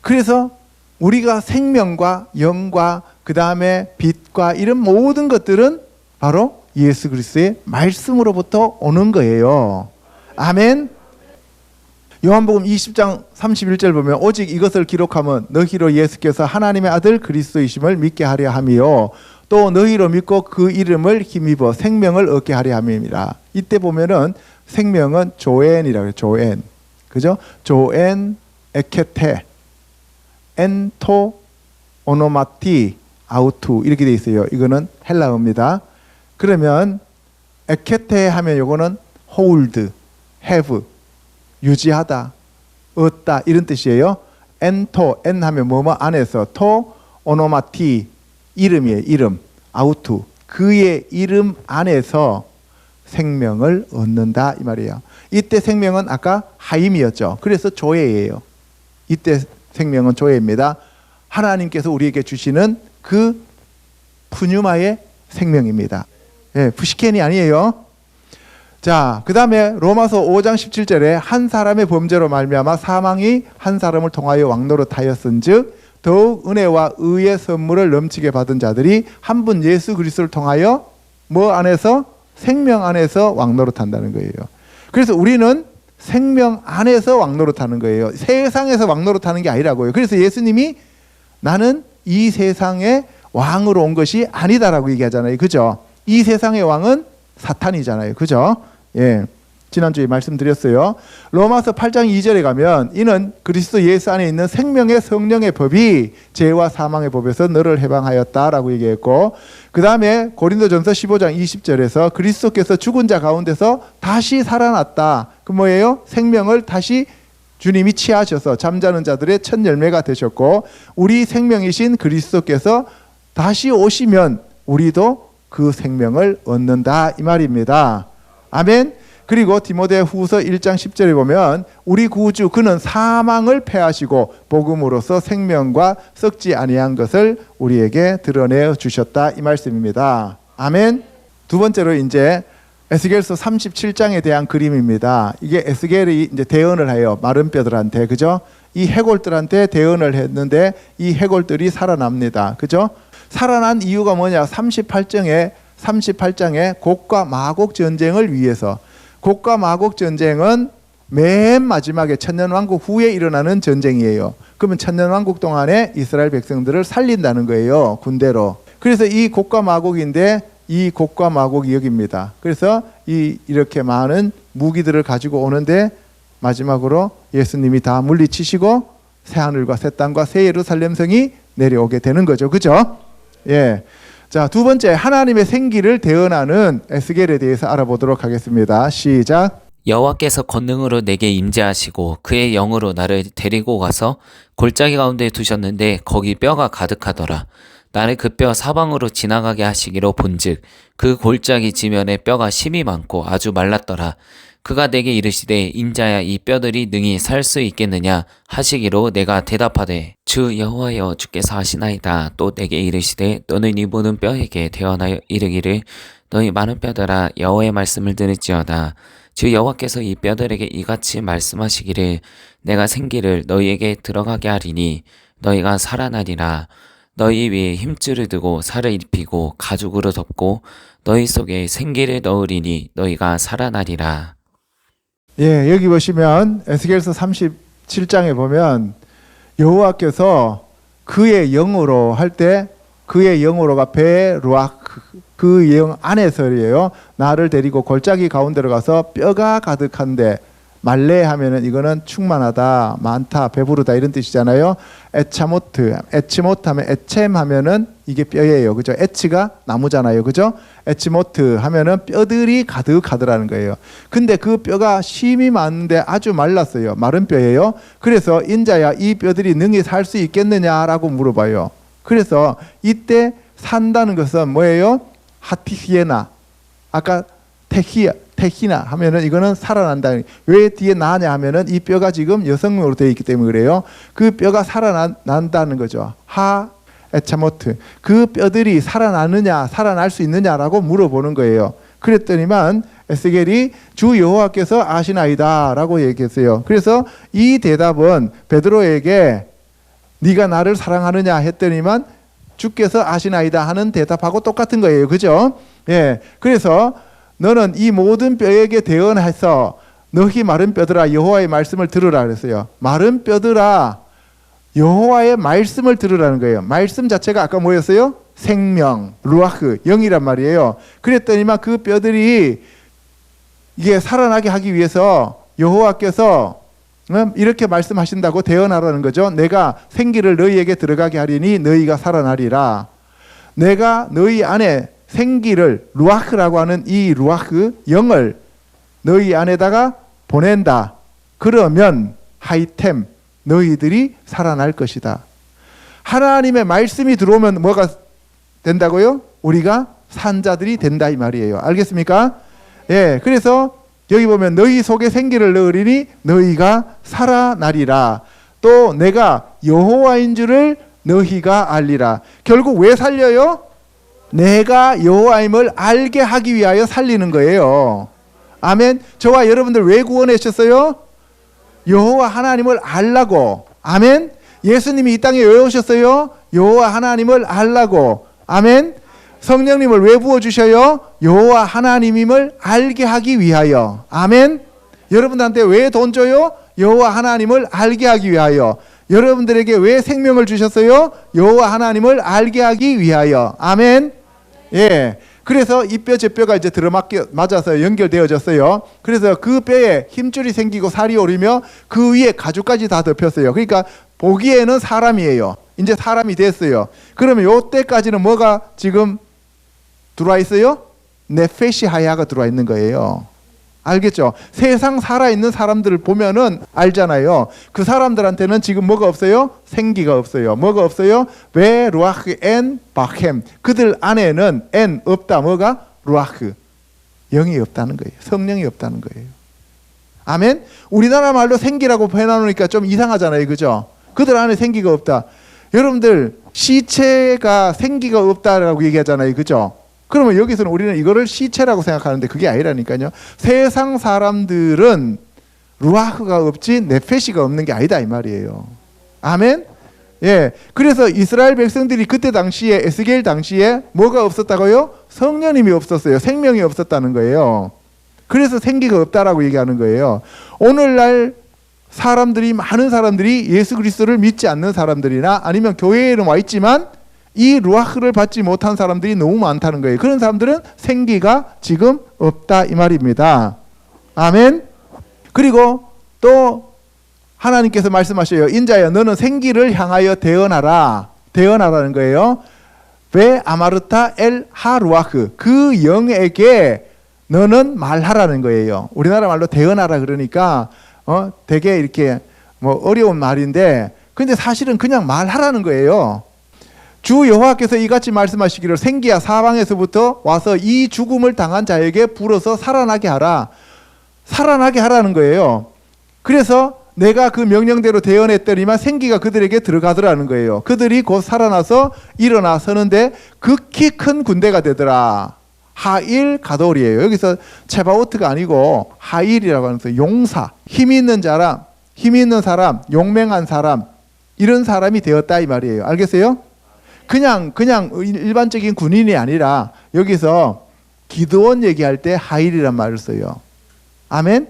그래서 우리가 생명과 영과 그 다음에 빛과 이런 모든 것들은 바로 예수 그리스도의 말씀으로부터 오는 거예요. 아멘. 요한복음 20장 31절 보면 오직 이것을 기록하면 너희로 예수께서 하나님의 아들 그리스도이심을 믿게 하려 함이요 또 너희로 믿고 그 이름을 힘입어 생명을 얻게 하려 함이니라. 이때 보면은 생명은 조엔이라고 해요. 조엔. 그죠? 조엔 에케테 엔토 오노마티 아우투 이렇게 돼 있어요. 이거는 헬라어입니다. 그러면 에케테 하면 요거는 hold, have 유지하다, 얻다 이런 뜻이에요. 엔토 엔 하면 뭐뭐 안에서, 토 오노마티 이름이에요. 이름. 아우투 그의 이름 안에서 생명을 얻는다 이 말이에요. 이때 생명은 아까 하임이었죠. 그래서 조예예요. 이때 생명은 조예입니다. 하나님께서 우리에게 주시는 그 푸뉴마의 생명입니다. 예, 푸시켄이 아니에요. 자, 그 다음에 로마서 5장 17절에 한 사람의 범죄로 말미암아 사망이 한 사람을 통하여 왕노릇하였은즉 더욱 은혜와 의의 선물을 넘치게 받은 자들이 한 분 예수 그리스도를 통하여 뭐 안에서? 생명 안에서 왕노릇한다는 거예요. 그래서 우리는 생명 안에서 왕노릇하는 거예요. 세상에서 왕노릇하는 게 아니라고요. 그래서 예수님이 나는 이 세상의 왕으로 온 것이 아니다라고 얘기하잖아요. 그죠? 이 세상의 왕은 사탄이잖아요. 그죠? 예. 지난주에 말씀드렸어요. 로마서 8장 2절에 가면 이는 그리스도 예수 안에 있는 생명의 성령의 법이 죄와 사망의 법에서 너를 해방하였다라고 얘기했고, 그 다음에 고린도전서 15장 20절에서 그리스도께서 죽은 자 가운데서 다시 살아났다. 그 뭐예요? 생명을 다시 주님이 취하셔서 잠자는 자들의 첫 열매가 되셨고, 우리 생명이신 그리스도께서 다시 오시면 우리도 그 생명을 얻는다 이 말입니다. 아멘. 그리고 디모데 후서 1장 10절에 보면 우리 구주 그는 사망을 패하시고 복음으로써 생명과 썩지 아니한 것을 우리에게 드러내 주셨다 이 말씀입니다. 아멘. 두 번째로 이제 에스겔서 37장에 대한 그림입니다. 이게 에스겔이 이제 대언을 해요. 마른 뼈들한테. 그죠? 이 해골들한테 대언을 했는데 이 해골들이 살아납니다. 그죠? 살아난 이유가 뭐냐? 38장에 곡과 마곡 전쟁을 위해서. 곡과 마곡 전쟁은 맨 마지막에 천년왕국 후에 일어나는 전쟁이에요. 그러면 천년왕국 동안에 이스라엘 백성들을 살린다는 거예요. 군대로. 그래서 이 곡과 마곡인데 이 곡과 마곡이 여기입니다. 그래서 이렇게 많은 무기들을 가지고 오는데 마지막으로 예수님이 다 물리치시고 새하늘과 새 땅과 새 예루살렘 성이 내려오게 되는 거죠. 그죠? 예. 자, 두 번째, 하나님의 생기를 대언하는 에스겔에 대해서 알아보도록 하겠습니다. 시작. 여호와께서 권능으로 내게 임재하시고 그의 영으로 나를 데리고 가서 골짜기 가운데 두셨는데 거기 뼈가 가득하더라. 나를 그 뼈 사방으로 지나가게 하시기로 본즉 그 골짜기 지면에 뼈가 심이 많고 아주 말랐더라. 그가 내게 이르시되 인자야 이 뼈들이 능히 살 수 있겠느냐 하시기로 내가 대답하되 주 여호와여 주께서 하시나이다. 또 내게 이르시되 너는 이 모든 뼈에게 대언하여 이르기를 너희 많은 뼈들아 여호와의 말씀을 들을지어다. 주 여호와께서 이 뼈들에게 이같이 말씀하시기를 내가 생기를 너희에게 들어가게 하리니 너희가 살아나리라. 너희 위에 힘줄을 두고 살을 입히고 가죽으로 덮고 너희 속에 생기를 넣으리니 너희가 살아나리라. 예, 여기 보시면 에스겔서 37장에 보면 여호와께서 그의 영으로 할 때 그의 영으로가 베루아크 그 영 안에서예요. 나를 데리고 골짜기 가운데로 가서 뼈가 가득한데 말레 하면은 이거는 충만하다, 많다, 배부르다 이런 뜻이잖아요. 에차모트, 에치모트 하면 에쳔 하면은 이게 뼈예요. 그죠? 에치가 나무잖아요. 그죠? 에치모트 하면은 뼈들이 가득하더라는 거예요. 근데 그 뼈가 심이 많은데 아주 말랐어요. 마른 뼈예요. 그래서 인자야 이 뼈들이 능히 살 수 있겠느냐라고 물어봐요. 그래서 이때 산다는 것은 뭐예요? 하티히에나. 아까 테히나 하면은 이거는 살아난다. 왜 뒤에 나냐 하면은 이 뼈가 지금 여성으로 되어 있기 때문에 그래요. 그 뼈가 살아난다는 거죠. 에차모트. 그 뼈들이 살아나느냐, 살아날 수 있느냐라고 물어보는 거예요. 그랬더니만 에스겔이 주 여호와께서 아시나이다라고 얘기했어요. 그래서 이 대답은 베드로에게 네가 나를 사랑하느냐 했더니만 주께서 아시나이다 하는 대답하고 똑같은 거예요. 그죠? 예. 그래서 너는 이 모든 뼈에게 대언해서 너희 마른 뼈들아 여호와의 말씀을 들으라 그랬어요. 마른 뼈들아 여호와의 말씀을 들으라는 거예요. 말씀 자체가 아까 뭐였어요? 생명, 루아흐, 영이란 말이에요. 그랬더니만 그 뼈들이 이게 살아나게 하기 위해서 여호와께서 이렇게 말씀하신다고 대언하라는 거죠. 내가 생기를 너희에게 들어가게 하리니 너희가 살아나리라. 내가 너희 안에 생기를 루아흐라고 하는 이 루아흐 영을 너희 안에다가 보낸다. 그러면 하이템 너희들이 살아날 것이다. 하나님의 말씀이 들어오면 뭐가 된다고요? 우리가 산 자들이 된다 이 말이에요. 알겠습니까? 예. 그래서 여기 보면 너희 속에 생기를 넣으리니 너희가 살아나리라. 또 내가 여호와인 줄을 너희가 알리라. 결국 왜 살려요? 내가 여호와임을 알게 하기 위하여 살리는 거예요. 아멘. 저와 여러분들 왜 구원하셨어요? 여호와 하나님을 알라고. 아멘. 예수님이 이 땅에 왜 오셨어요? 여호와 하나님을 알라고. 아멘. 성령님을 왜 부어주셔요? 여호와 하나님임을 알게 하기 위하여. 아멘. 여러분들한테 왜 돈 줘요? 여호와 하나님을 알게 하기 위하여. 여러분들에게 왜 생명을 주셨어요? 여호와 하나님을 알게 하기 위하여. 아멘. 예. 그래서 이 뼈 저 뼈가 이제 맞아서 연결되어졌어요. 그래서 그 뼈에 힘줄이 생기고 살이 오르며 그 위에 가죽까지 다 덮였어요. 그러니까 보기에는 사람이에요. 이제 사람이 됐어요. 그러면 요때까지는 뭐가 지금 들어와 있어요? 네페시 하야가 들어와 있는 거예요. 알겠죠? 세상 살아있는 사람들을 보면은 알잖아요. 그 사람들한테는 지금 뭐가 없어요? 생기가 없어요. 뭐가 없어요? 베 루아흐 엔 바켐. 그들 안에는 엔 없다. 뭐가? 루아흐. 영이 없다는 거예요. 성령이 없다는 거예요. 아멘? 우리나라 말로 생기라고 해놔놓으니까 좀 이상하잖아요. 그죠? 그들 안에 생기가 없다. 여러분들 시체가 생기가 없다라고 얘기하잖아요. 그죠? 그러면 여기서는 우리는 이거를 시체라고 생각하는데 그게 아니라니까요. 세상 사람들은 루아흐가 없지 네페시가 없는 게 아니다 이 말이에요. 아멘. 예. 그래서 이스라엘 백성들이 그때 당시에 에스겔 당시에 뭐가 없었다고요? 성령님이 없었어요. 생명이 없었다는 거예요. 그래서 생기가 없다라고 얘기하는 거예요. 오늘날 사람들이 많은 사람들이 예수 그리스도를 믿지 않는 사람들이나 아니면 교회에는 와 있지만 이 루아흐를 받지 못한 사람들이 너무 많다는 거예요. 그런 사람들은 생기가 지금 없다 이 말입니다. 아멘. 그리고 또 하나님께서 말씀하셔요. 인자야 너는 생기를 향하여 대언하라. 대언하라는 거예요. 베 아마르타 엘 하루아크, 그 영에게 너는 말하라는 거예요. 우리나라 말로 대언하라 그러니까 되게 이렇게 뭐 어려운 말인데, 근데 사실은 그냥 말하라는 거예요. 주 여호와께서 이같이 말씀하시기를 생기야 사방에서부터 와서 이 죽음을 당한 자에게 불어서 살아나게 하라. 살아나게 하라는 거예요. 그래서 내가 그 명령대로 대언했더니만 생기가 그들에게 들어가더라는 거예요. 그들이 곧 살아나서 일어나 서는데 극히 큰 군대가 되더라. 하일 가돌이에요. 여기서 체바오트가 아니고 하일이라고 하면서 용사, 힘이 있는 사람, 용맹한 사람, 이런 사람이 되었다 이 말이에요. 알겠어요? 그냥 일반적인 군인이 아니라 여기서 기드온 얘기할 때 하일이란 말을 써요. 아멘?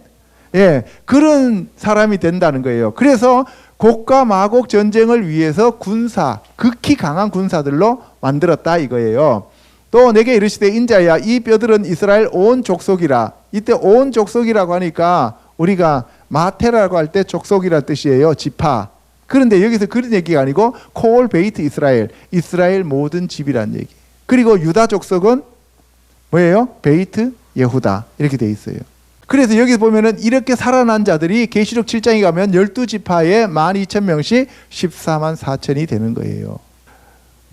예, 그런 사람이 된다는 거예요. 그래서 곡과 마곡 전쟁을 위해서 극히 강한 군사들로 만들었다 이거예요. 또 내게 이르시되 인자야 이 뼈들은 이스라엘 온 족속이라. 이때 온 족속이라고 하니까 우리가 마테라고 할 때 족속이라는 뜻이에요. 지파. 그런데 여기서 그런 얘기가 아니고 콜 베이트 이스라엘 모든 집이란 얘기. 그리고 유다 족속은 뭐예요? 베이트 예후다 이렇게 돼 있어요. 그래서 여기 보면은 이렇게 살아난 자들이 계시록 7장에 가면 12지파에 12,000명씩 14만 4천이 되는 거예요.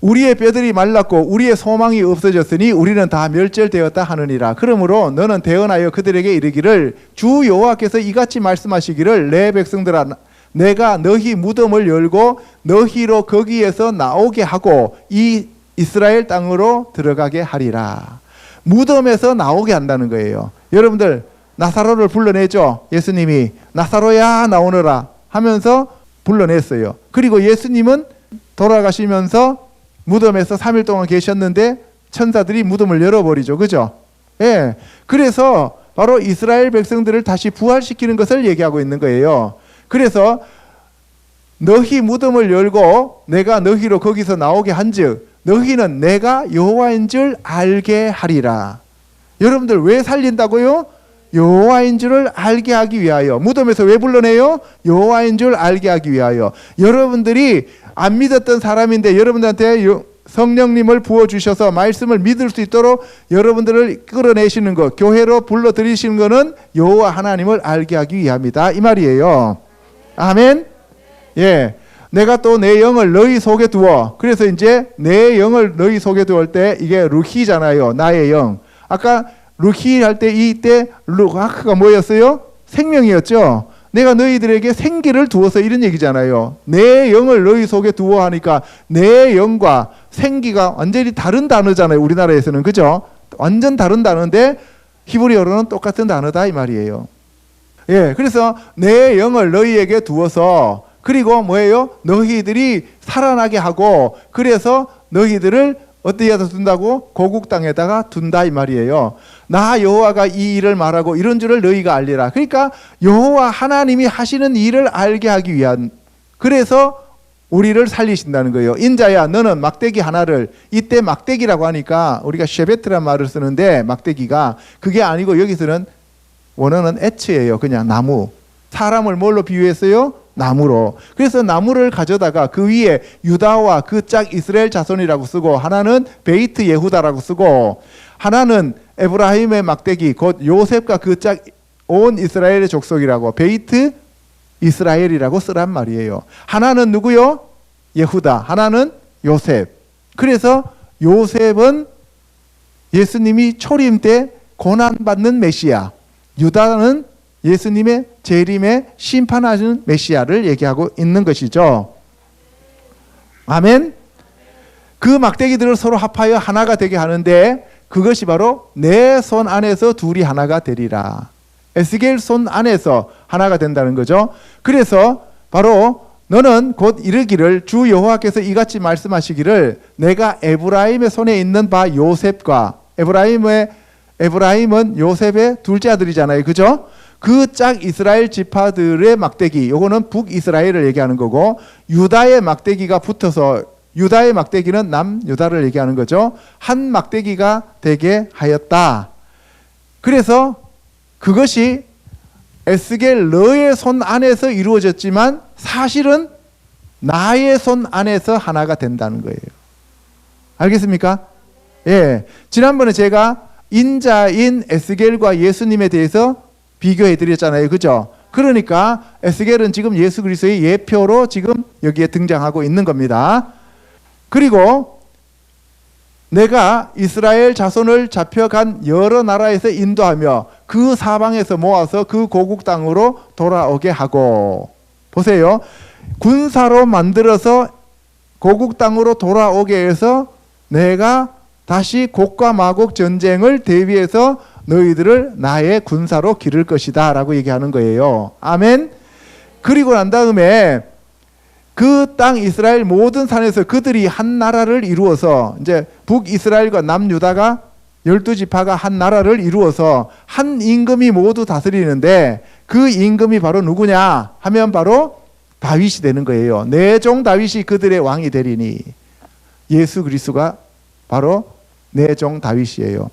우리의 뼈들이 말랐고 우리의 소망이 없어졌으니 우리는 다 멸절되었다 하느니라. 그러므로 너는 대언하여 그들에게 이르기를 주 여호와께서 이같이 말씀하시기를 내 백성들아 내가 너희 무덤을 열고 너희로 거기에서 나오게 하고 이 이스라엘 땅으로 들어가게 하리라. 무덤에서 나오게 한다는 거예요. 여러분들 나사로를 불러내죠. 예수님이 나사로야 나오너라 하면서 불러냈어요. 그리고 예수님은 돌아가시면서 무덤에서 3일 동안 계셨는데 천사들이 무덤을 열어버리죠. 그죠? 예. 그래서 바로 이스라엘 백성들을 다시 부활시키는 것을 얘기하고 있는 거예요. 그래서 너희 무덤을 열고 내가 너희로 거기서 나오게 한즉 너희는 내가 여호와인 줄 알게 하리라. 여러분들 왜 살린다고요? 여호와인 줄을 알게 하기 위하여. 무덤에서 왜 불러내요? 여호와인 줄 알게 하기 위하여. 여러분들이 안 믿었던 사람인데 여러분들한테 성령님을 부어주셔서 말씀을 믿을 수 있도록 여러분들을 끌어내시는 것, 교회로 불러들이시는 것은 여호와 하나님을 알게 하기 위함이다 이 말이에요. 아멘. 예, 내가 또 내 영을 너희 속에 두어. 그래서 이제 내 영을 너희 속에 두을 때 이게 루히잖아요. 나의 영. 아까 루히 할 때 이때 루아크가 뭐였어요? 생명이었죠. 내가 너희들에게 생기를 두어서 이런 얘기잖아요. 내 영을 너희 속에 두어 하니까 내 영과 생기가 완전히 다른 단어잖아요. 우리나라에서는. 그죠? 완전 다른 단어인데 히브리어로는 똑같은 단어다 이 말이에요. 예, 그래서 내 영을 너희에게 두어서 그리고 뭐예요? 너희들이 살아나게 하고 그래서 너희들을 어디에다 둔다고? 고국 땅에다가 둔다 이 말이에요. 나 여호와가 이 일을 말하고 이런 줄을 너희가 알리라. 그러니까 여호와 하나님이 하시는 일을 알게 하기 위한, 그래서 우리를 살리신다는 거예요. 인자야 너는 막대기 하나를, 이때 막대기라고 하니까 우리가 쉐베트란 말을 쓰는데 막대기가 그게 아니고 여기서는 원어는 에츠예요. 그냥 나무. 사람을 뭘로 비유했어요? 나무로. 그래서 나무를 가져다가 그 위에 유다와 그 짝 이스라엘 자손이라고 쓰고 하나는 베이트 예후다라고 쓰고 하나는 에브라임의 막대기 곧 요셉과 그 짝 온 이스라엘의 족속이라고 베이트 이스라엘이라고 쓰란 말이에요. 하나는 누구요? 예후다. 하나는 요셉. 그래서 요셉은 예수님이 초림 때 고난받는 메시아, 유다는 예수님의 재림에 심판하시는 메시아를 얘기하고 있는 것이죠. 아멘. 그 막대기들을 서로 합하여 하나가 되게 하는데 그것이 바로 내 손 안에서 둘이 하나가 되리라. 에스겔 손 안에서 하나가 된다는 거죠. 그래서 바로 너는 곧 이르기를 주 여호와께서 이같이 말씀하시기를 내가 에브라임의 손에 있는 바 요셉과 에브라임은 요셉의 둘째 아들이잖아요. 그죠? 그 짝 이스라엘 지파들의 막대기, 요거는 북이스라엘을 얘기하는 거고 유다의 막대기가 붙어서 유다의 막대기는 남유다를 얘기하는 거죠. 한 막대기가 되게 하였다. 그래서 그것이 에스겔 너의 손 안에서 이루어졌지만 사실은 나의 손 안에서 하나가 된다는 거예요. 알겠습니까? 예. 지난번에 제가 인자인 에스겔과 예수님에 대해서 비교해 드렸잖아요. 그죠? 그러니까 에스겔은 지금 예수 그리스도의 예표로 지금 여기에 등장하고 있는 겁니다. 그리고 내가 이스라엘 자손을 잡혀간 여러 나라에서 인도하며 그 사방에서 모아서 그 고국 땅으로 돌아오게 하고, 보세요. 군사로 만들어서 고국 땅으로 돌아오게 해서 내가 다시 곡과 마곡 전쟁을 대비해서 너희들을 나의 군사로 기를 것이다 라고 얘기하는 거예요. 아멘. 그리고 난 다음에 그 땅 이스라엘 모든 산에서 그들이 한 나라를 이루어서, 이제 북이스라엘과 남유다가 12지파가 한 나라를 이루어서 한 임금이 모두 다스리는데, 그 임금이 바로 누구냐 하면 바로 다윗이 되는 거예요. 내 종 다윗이 그들의 왕이 되리니, 예수 그리스도가 바로 내 종 다윗이에요.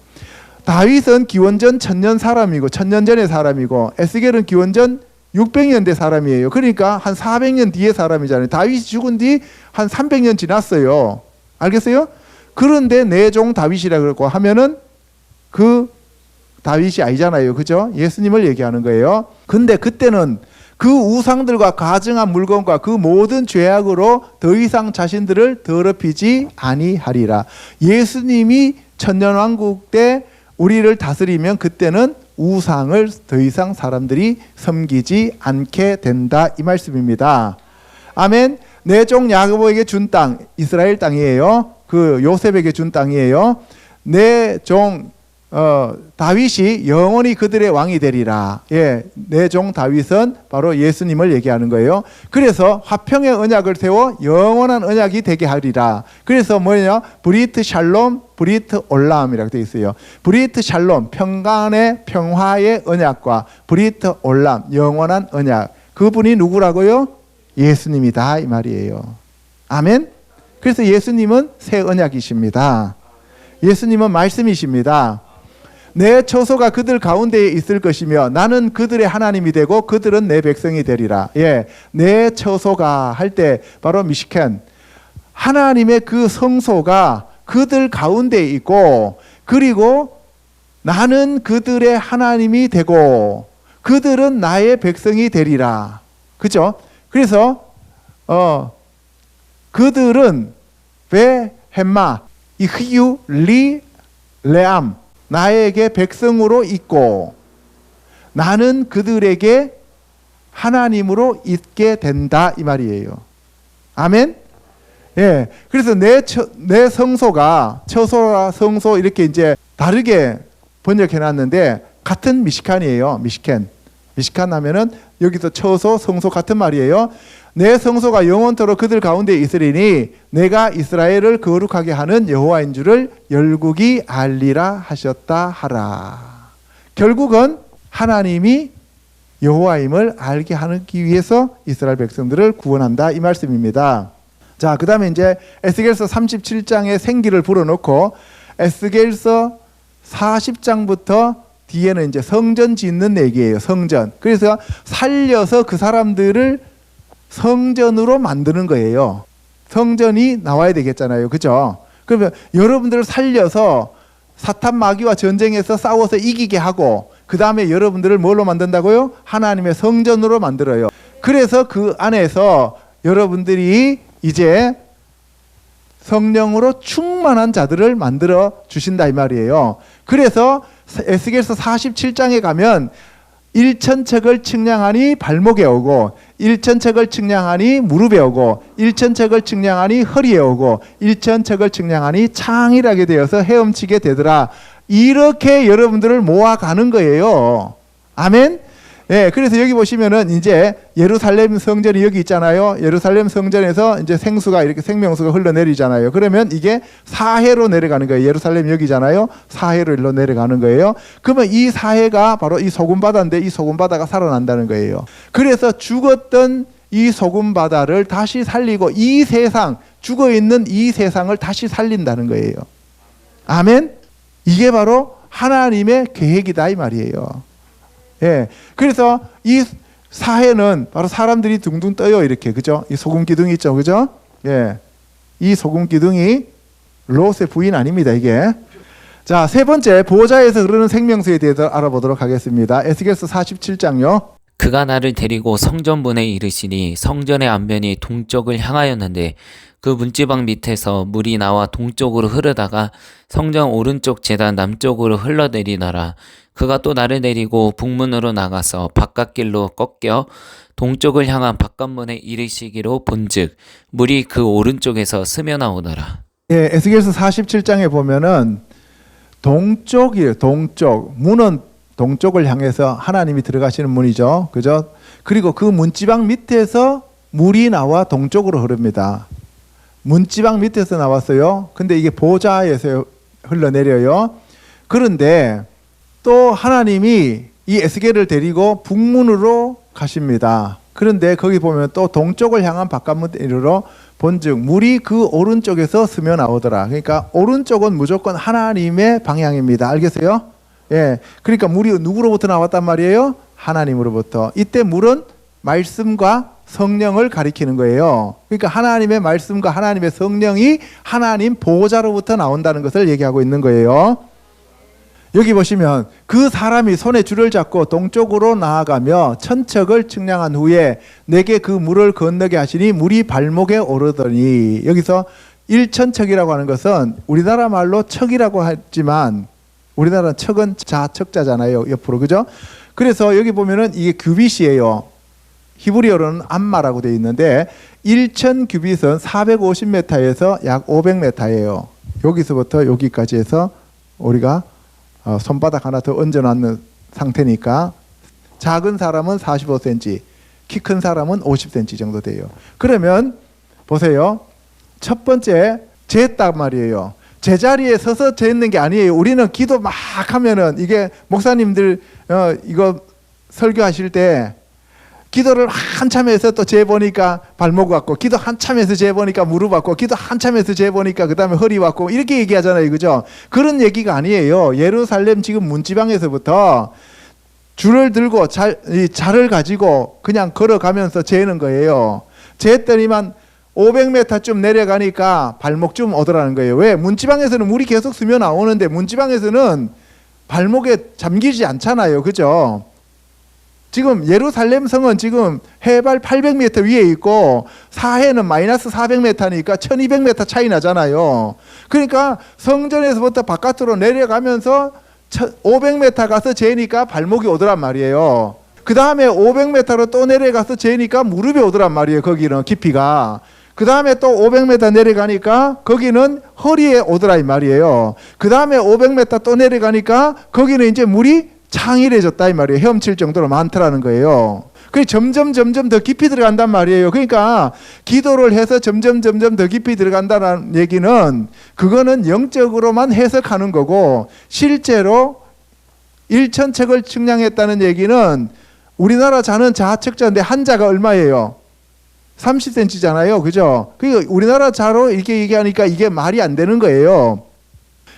다윗은 기원전 1000년 사람이고 1000년 전의 사람이고, 에스겔은 기원전 600년 대 사람이에요. 그러니까 한 400년 뒤의 사람이잖아요. 다윗이 죽은 뒤 한 300년 지났어요. 알겠어요? 그런데 내 종 다윗이라 그러고 하면은 그 다윗이 아니잖아요. 그죠? 예수님을 얘기하는 거예요. 근데 그때는 그 우상들과 가증한 물건과 그 모든 죄악으로 더 이상 자신들을 더럽히지 아니하리라. 예수님이 천년왕국 때 우리를 다스리면 그때는 우상을 더 이상 사람들이 섬기지 않게 된다, 이 말씀입니다. 아멘. 내 종 야고보에게 준 땅, 이스라엘 땅이에요. 그 요셉에게 준 땅이에요. 내 종 다윗이 영원히 그들의 왕이 되리라. 예, 내 종 다윗은 바로 예수님을 얘기하는 거예요. 그래서 화평의 언약을 세워 영원한 언약이 되게 하리라. 그래서 뭐냐? 브리트 샬롬, 브리트 올람이라고 되어 있어요. 브리트 샬롬, 평강의 평화의 언약과 브리트 올람, 영원한 언약. 그분이 누구라고요? 예수님이다, 이 말이에요. 아멘. 그래서 예수님은 새 언약이십니다. 예수님은 말씀이십니다. 내 처소가 그들 가운데에 있을 것이며 나는 그들의 하나님이 되고 그들은 내 백성이 되리라. 예, 내 처소가 할 때 바로 미시켄, 하나님의 그 성소가 그들 가운데에 있고, 그리고 나는 그들의 하나님이 되고 그들은 나의 백성이 되리라. 그죠? 그래서 그들은 베헤마 이흐유 리 레암, 나에게 백성으로 있고 나는 그들에게 하나님으로 있게 된다, 이 말이에요. 아멘. 예. 그래서 내 성소가 처소와 성소 이렇게 이제 다르게 번역해 놨는데 같은 미시칸이에요. 미시칸 하면은 여기서 처소, 성소 같은 말이에요. 내 성소가 영원토록 그들 가운데 있으리니 내가 이스라엘을 거룩하게 하는 여호와인 줄을 열국이 알리라 하셨다 하라. 결국은 하나님이 여호와임을 알게 하기 위해서 이스라엘 백성들을 구원한다, 이 말씀입니다. 자, 그 다음에 이제 에스겔서 37장에 생기를 불어넣고 에스겔서 40장부터 뒤에는 이제 성전 짓는 얘기예요. 성전. 그래서 살려서 그 사람들을 성전으로 만드는 거예요. 성전이 나와야 되겠잖아요. 그죠? 그러면 여러분들을 살려서 사탄 마귀와 전쟁에서 싸워서 이기게 하고, 그 다음에 여러분들을 뭘로 만든다고요? 하나님의 성전으로 만들어요. 그래서 그 안에서 여러분들이 이제 성령으로 충만한 자들을 만들어 주신다, 이 말이에요. 그래서 에스겔서 47장에 가면 일천척을 측량하니 발목에 오고, 일천척을 측량하니 무릎에 오고, 일천척을 측량하니 허리에 오고, 일천척을 측량하니 창이라게 되어서 헤엄치게 되더라. 이렇게 여러분들을 모아가는 거예요. 아멘. 예, 그래서 여기 보시면은 이제 예루살렘 성전이 여기 있잖아요. 예루살렘 성전에서 이제 생수가 이렇게 생명수가 흘러내리잖아요. 그러면 이게 사해로 내려가는 거예요. 예루살렘 여기잖아요. 사해로 일로 내려가는 거예요. 그러면 이 사해가 바로 이 소금바다인데 이 소금바다가 살아난다는 거예요. 그래서 죽었던 이 소금바다를 다시 살리고 이 세상, 죽어있는 이 세상을 다시 살린다는 거예요. 아멘. 이게 바로 하나님의 계획이다, 이 말이에요. 예, 그래서 이 사해는 바로 사람들이 둥둥 떠요, 이렇게. 그죠? 이 소금 기둥이 있죠. 그죠? 예. 이 소금 기둥이 롯의 부인 아닙니다, 이게. 자, 세 번째, 보좌에서 흐르는 생명수에 대해서 알아보도록 하겠습니다. 에스겔서 47장요. 그가 나를 데리고 성전문에 이르시니 성전의 안면이 동쪽을 향하였는데 그 문지방 밑에서 물이 나와 동쪽으로 흐르다가 성전 오른쪽 제단 남쪽으로 흘러내리더라. 그가 또 나를 데리고 북문으로 나가서 바깥길로 꺾여 동쪽을 향한 바깥문에 이르시기로 본즉 물이 그 오른쪽에서 스며나오더라. 예, 에스겔서 47장에 보면은 동쪽이에요. 동쪽. 문은 동쪽을 향해서 하나님이 들어가시는 문이죠. 그죠? 그리고 그 문지방 밑에서 물이 나와 동쪽으로 흐릅니다. 문지방 밑에서 나왔어요. 근데 이게 보좌에서 흘러내려요. 그런데 또 하나님이 이 에스겔을 데리고 북문으로 가십니다. 그런데 거기 보면 또 동쪽을 향한 바깥문으로 본즉 물이 그 오른쪽에서 스며 나오더라. 그러니까 오른쪽은 무조건 하나님의 방향입니다. 알겠어요? 예. 그러니까 물이 누구로부터 나왔단 말이에요? 하나님으로부터. 이때 물은 말씀과 성령을 가리키는 거예요. 그러니까 하나님의 말씀과 하나님의 성령이 하나님 보호자로부터 나온다는 것을 얘기하고 있는 거예요. 여기 보시면 그 사람이 손에 줄을 잡고 동쪽으로 나아가며 천척을 측량한 후에 내게 그 물을 건너게 하시니 물이 발목에 오르더니, 여기서 일천척이라고 하는 것은 우리나라 말로 척이라고 하지만 우리나라 척은 자척자잖아요. 옆으로. 그죠? 그래서 여기 보면은 이게 규빗이에요. 히브리어로는 암마라고 되어 있는데 1천 규빗은 450m에서 약 500m예요. 여기서부터 여기까지 해서 우리가 손바닥 하나 더 얹어놓는 상태니까 작은 사람은 45cm, 키 큰 사람은 50cm 정도 돼요. 그러면 보세요. 첫 번째 쟀단 말이에요. 제자리에 서서 쟀는 게 아니에요. 우리는 기도 막 하면은 이게 목사님들 이거 설교하실 때 기도를 한참 해서 또 재보니까 발목 왔고, 기도 한참 해서 재보니까 무릎 왔고, 기도 한참 해서 재보니까 그 다음에 허리 왔고, 이렇게 얘기하잖아요. 그죠? 그런 얘기가 아니에요. 예루살렘 지금 문지방에서부터 줄을 들고 자를 가지고 그냥 걸어가면서 재는 거예요. 쟀더니만 500m쯤 내려가니까 발목쯤 오더라는 거예요. 왜? 문지방에서는 물이 계속 스며 나오는데 문지방에서는 발목에 잠기지 않잖아요. 그죠? 지금 예루살렘 성은 지금 해발 800m 위에 있고 사해는 마이너스 400m니까 1200m 차이 나잖아요. 그러니까 성전에서부터 바깥으로 내려가면서 500m 가서 재니까 발목이 오더란 말이에요. 그 다음에 500m로 또 내려가서 재니까 무릎이 오더란 말이에요. 거기는 깊이가. 그 다음에 또 500m 내려가니까 거기는 허리에 오더라 이 말이에요. 그 다음에 500m 또 내려가니까 거기는 이제 물이 창일해졌다 이 말이에요. 헤엄칠 정도로 많더라는 거예요. 그게 점점 더 깊이 들어간단 말이에요. 그러니까 기도를 해서 점점 더 깊이 들어간다는 얘기는 그거는 영적으로만 해석하는 거고, 실제로 일천척을 측량했다는 얘기는 우리나라 자는 자측자인데 한 자가 얼마예요? 30cm잖아요. 그죠? 그러니까 우리나라 자로 이렇게 얘기하니까 이게 말이 안 되는 거예요.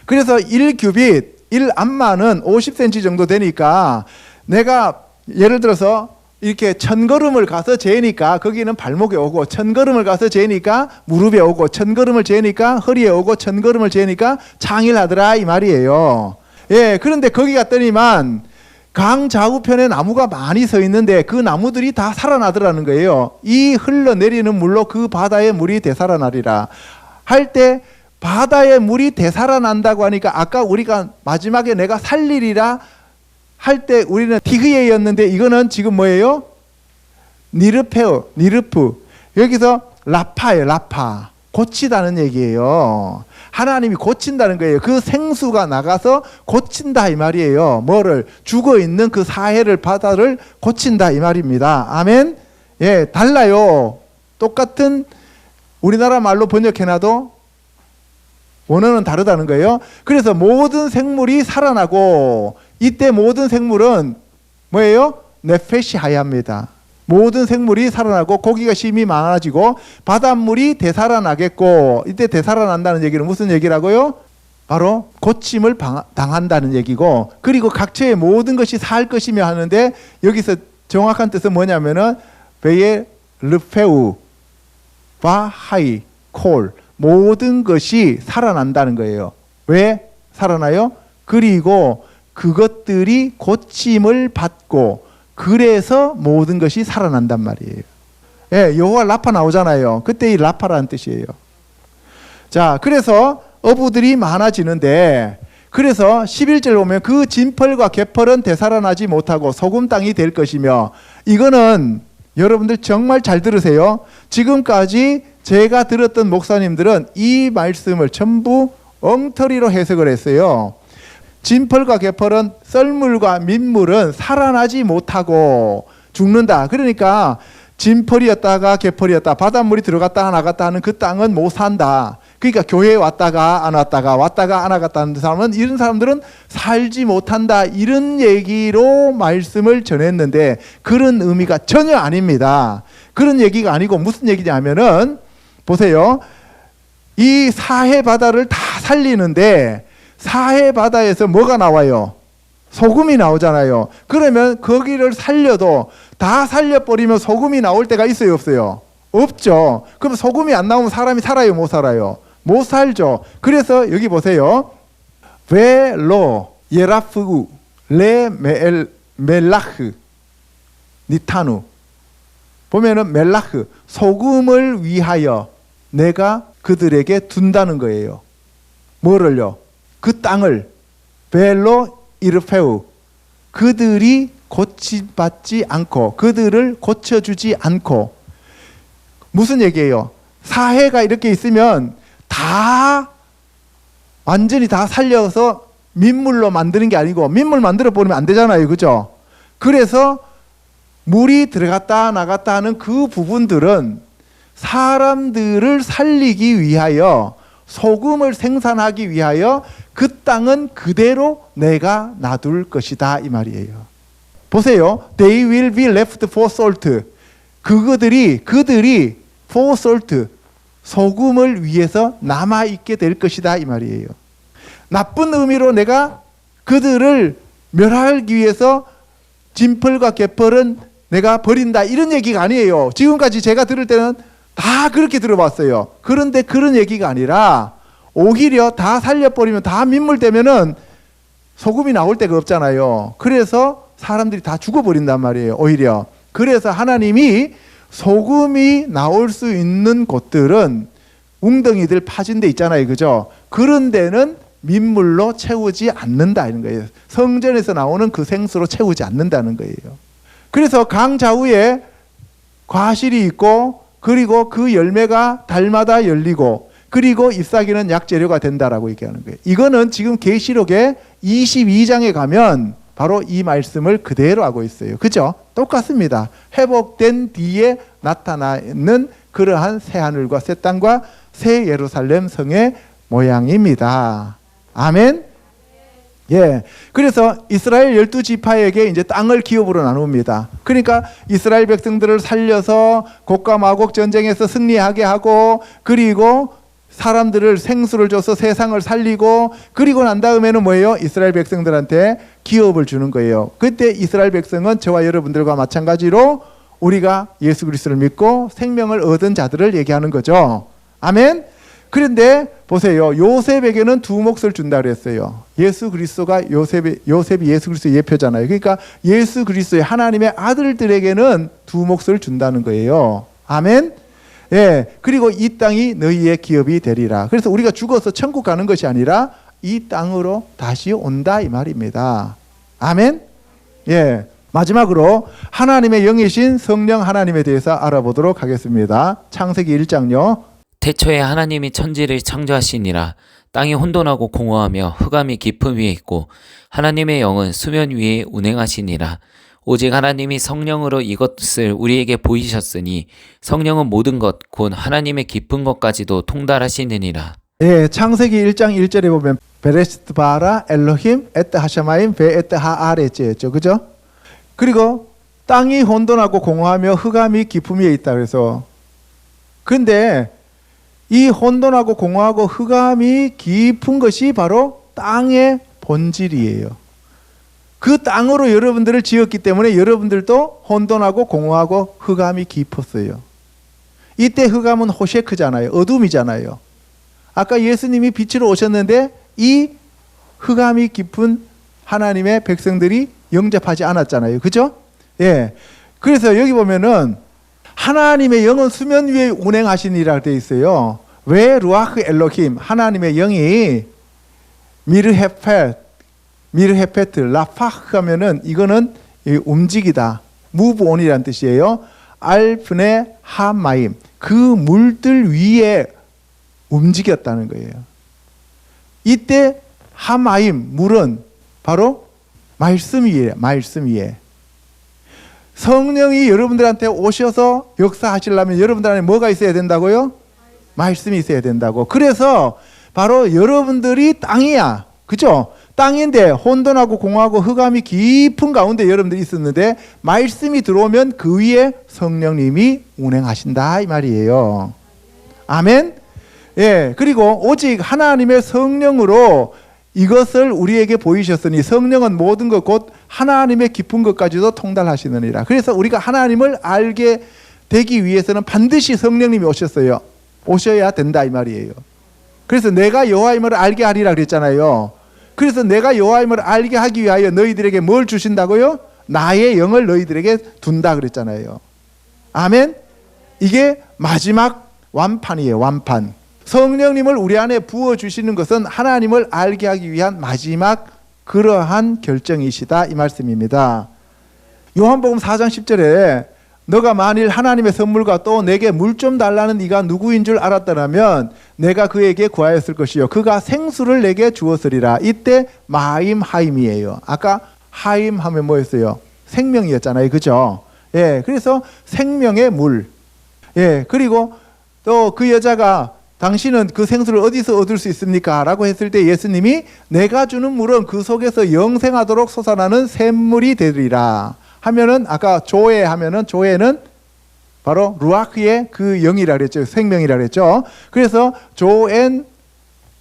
그래서 1규빗 1암마는 50cm 정도 되니까 내가 예를 들어서 이렇게 1000걸음을 가서 재니까 거기는 발목에 오고, 1000걸음을 가서 재니까 무릎에 오고, 1000걸음을 재니까 허리에 오고, 1000걸음을 재니까 창일하더라 이 말이에요. 예, 그런데 거기 갔더니만 강 좌우편에 나무가 많이 서 있는데 그 나무들이 다 살아나더라는 거예요. 이 흘러내리는 물로 그 바다의 물이 되살아나리라 할 때, 바다의 물이 되살아난다고 하니까 아까 우리가 마지막에 내가 살리리라 할 때 우리는 티흐예였는데 이거는 지금 뭐예요? 니르프. 여기서 라파예요. 라파. 고치다는 얘기예요. 하나님이 고친다는 거예요. 그 생수가 나가서 고친다 이 말이에요. 뭐를? 죽어있는 그 사해를, 바다를 고친다 이 말입니다. 아멘. 예, 달라요. 똑같은 우리나라 말로 번역해놔도 원어는 다르다는 거예요. 그래서 모든 생물이 살아나고, 이때 모든 생물은 뭐예요? 네페시 하야입니다. 모든 생물이 살아나고 고기가 심히 많아지고 바닷물이 되살아나겠고, 이때 되살아난다는 얘기는 무슨 얘기라고요? 바로 고침을 당한다는 얘기고, 그리고 각처의 모든 것이 살 것이며 하는데 여기서 정확한 뜻은 뭐냐면은 베예 르페우 바하이 콜, 모든 것이 살아난다는 거예요. 왜 살아나요? 그리고 그것들이 고침을 받고 그래서 모든 것이 살아난단 말이에요. 예, 여호와 라파 나오잖아요. 그때 이 라파라는 뜻이에요. 자, 그래서 어부들이 많아지는데 그래서 11절 보면 그 진펄과 개펄은 되살아나지 못하고 소금 땅이 될 것이며 이거는 여러분들 정말 잘 들으세요. 지금까지 제가 들었던 목사님들은 이 말씀을 전부 엉터리로 해석을 했어요. 진펄과 개펄은 썰물과 민물은 살아나지 못하고 죽는다. 그러니까 진펄이었다가 개펄이었다. 바닷물이 들어갔다가 나갔다 하는 그 땅은 못 산다. 그러니까 교회에 왔다가 안 왔다가 왔다가 안 왔다가 하는 사람은 이런 사람들은 살지 못한다. 이런 얘기로 말씀을 전했는데 그런 의미가 전혀 아닙니다. 그런 얘기가 아니고 무슨 얘기냐면은 보세요. 이 사해 바다를 다 살리는데 사해 바다에서 뭐가 나와요? 소금이 나오잖아요. 그러면 거기를 살려도 다 살려버리면 소금이 나올 때가 있어요, 없어요? 없죠. 그럼 소금이 안 나오면 사람이 살아요, 못 살아요? 못 살죠. 그래서 여기 보세요. 벨로 예라프우 레 멜라흐 니타누 보면은 멜라흐 소금을 위하여 내가 그들에게 둔다는 거예요. 뭐를요? 그 땅을 벨로 이르페우 그들이 고침받지 않고 그들을 고쳐주지 않고 무슨 얘기예요? 사해가 이렇게 있으면 다 완전히 다 살려서 민물로 만드는 게 아니고 민물 만들어 버리면 안 되잖아요. 그죠? 그래서 물이 들어갔다 나갔다 하는 그 부분들은 사람들을 살리기 위하여 소금을 생산하기 위하여 그 땅은 그대로 내가 놔둘 것이다 이 말이에요. 보세요. They will be left for salt. 그들이 for salt 소금을 위해서 남아있게 될 것이다 이 말이에요. 나쁜 의미로 내가 그들을 멸하기 위해서 진펄과 개펄은 내가 버린다 이런 얘기가 아니에요. 지금까지 제가 들을 때는 다 그렇게 들어봤어요. 그런데 그런 얘기가 아니라 오히려 다 살려버리면 다 민물되면은 소금이 나올 데가 없잖아요. 그래서 사람들이 다 죽어버린단 말이에요. 오히려. 그래서 하나님이 소금이 나올 수 있는 곳들은 웅덩이들 파진 데 있잖아요. 그죠? 그런 데는 민물로 채우지 않는다 이런 거예요. 성전에서 나오는 그 생수로 채우지 않는다는 거예요. 그래서 강 좌우에 과실이 있고 그리고 그 열매가 달마다 열리고 그리고 잎사귀는 약재료가 된다라고 얘기하는 거예요. 이거는 지금 계시록의 22장에 가면 바로 이 말씀을 그대로 하고 있어요. 그죠? 똑같습니다. 회복된 뒤에 나타나는 그러한 새 하늘과 새 땅과 새 예루살렘 성의 모양입니다. 아멘. 예. 그래서 이스라엘 12지파에게 이제 땅을 기업으로 나눕니다. 그러니까 이스라엘 백성들을 살려서 곡과 마곡 전쟁에서 승리하게 하고 그리고 사람들을 생수를 줘서 세상을 살리고 그리고 난 다음에는 뭐예요? 이스라엘 백성들한테 기업을 주는 거예요. 그때 이스라엘 백성은 저와 여러분들과 마찬가지로 우리가 예수 그리스도를 믿고 생명을 얻은 자들을 얘기하는 거죠. 아멘. 그런데 보세요. 요셉에게는 두 몫을 준다 그랬어요. 예수 그리스도가 요셉이 예수 그리스도의 예표잖아요. 그러니까 예수 그리스도의 하나님의 아들들에게는 두 몫을 준다는 거예요. 아멘. 예. 그리고 이 땅이 너희의 기업이 되리라. 그래서 우리가 죽어서 천국 가는 것이 아니라 이 땅으로 다시 온다 이 말입니다. 아멘. 예. 마지막으로 하나님의 영이신 성령 하나님에 대해서 알아보도록 하겠습니다. 창세기 1장요. 태초에 하나님이 천지를 창조하시니라. 땅이 혼돈하고 공허하며 흑암이 깊음 위에 있고 하나님의 영은 수면 위에 운행하시니라. 오직 하나님이 성령으로 이것을 우리에게 보이셨으니 성령은 모든 것 곧 하나님의 깊은 것까지도 통달하시느니라. 예, 창세기 1장 1절에 보면 베레시트 바라 엘로힘 에트 하샤마임 베 에트 하아레츠였죠. 그죠? 그리고 땅이 혼돈하고 공허하며 흑암이 깊음 위에 있다 그래서 근데 이 혼돈하고 공허하고 흑암이 깊은 것이 바로 땅의 본질이에요. 그 땅으로 여러분들을 지었기 때문에 여러분들도 혼돈하고 공허하고 흑암이 깊었어요. 이때 흑암은 호셰크잖아요. 어둠이잖아요. 아까 예수님이 빛으로 오셨는데 이 흑암이 깊은 하나님의 백성들이 영접하지 않았잖아요. 그죠? 예. 그래서 여기 보면은 하나님의 영은 수면 위에 운행하시니라 되어 있어요. 왜 루아흐 엘로힘, 하나님의 영이 미르헤페트, 라파흐 하면은 이거는 움직이다. 무브온이라는 뜻이에요. 알프네 하마임, 그 물들 위에 움직였다는 거예요. 이때 하마임, 물은 바로 말씀 위에, 말씀 위에. 성령이 여러분들한테 오셔서 역사하시려면 여러분들 안에 뭐가 있어야 된다고요? 말씀이 있어야 된다고. 그래서 바로 여러분들이 땅이야. 그죠? 땅인데 혼돈하고 공허하고 흑암이 깊은 가운데 여러분들이 있었는데 말씀이 들어오면 그 위에 성령님이 운행하신다 이 말이에요. 아멘. 예. 그리고 오직 하나님의 성령으로 이것을 우리에게 보이셨으니 성령은 모든 것 곧 하나님의 깊은 것까지도 통달하시느니라. 그래서 우리가 하나님을 알게 되기 위해서는 반드시 성령님이 오셨어요. 오셔야 된다 이 말이에요. 그래서 내가 여호와임을 알게 하리라 그랬잖아요. 그래서 내가 여호와임을 알게 하기 위하여 너희들에게 뭘 주신다고요? 나의 영을 너희들에게 둔다 그랬잖아요. 아멘. 이게 마지막 완판이에요. 완판. 성령님을 우리 안에 부어주시는 것은 하나님을 알게 하기 위한 마지막 그러한 결정이시다 이 말씀입니다. 요한복음 4장 10절에 너가 만일 하나님의 선물과 또 내게 물 좀 달라는 이가 누구인 줄 알았더라면 내가 그에게 구하였을 것이요 그가 생수를 내게 주었으리라. 이때 마임 하임이에요. 아까 하임 하면 뭐였어요? 생명이었잖아요. 그죠? 예, 그래서 생명의 물. 예, 그리고 또 그 여자가 당신은 그 생수를 어디서 얻을 수 있습니까? 라고 했을 때 예수님이 내가 주는 물은 그 속에서 영생하도록 솟아나는 샘물이 되리라 하면은 아까 조에 하면은 조에는 바로 루아크의 그 영이라 그랬죠. 생명이라 그랬죠. 그래서 조엔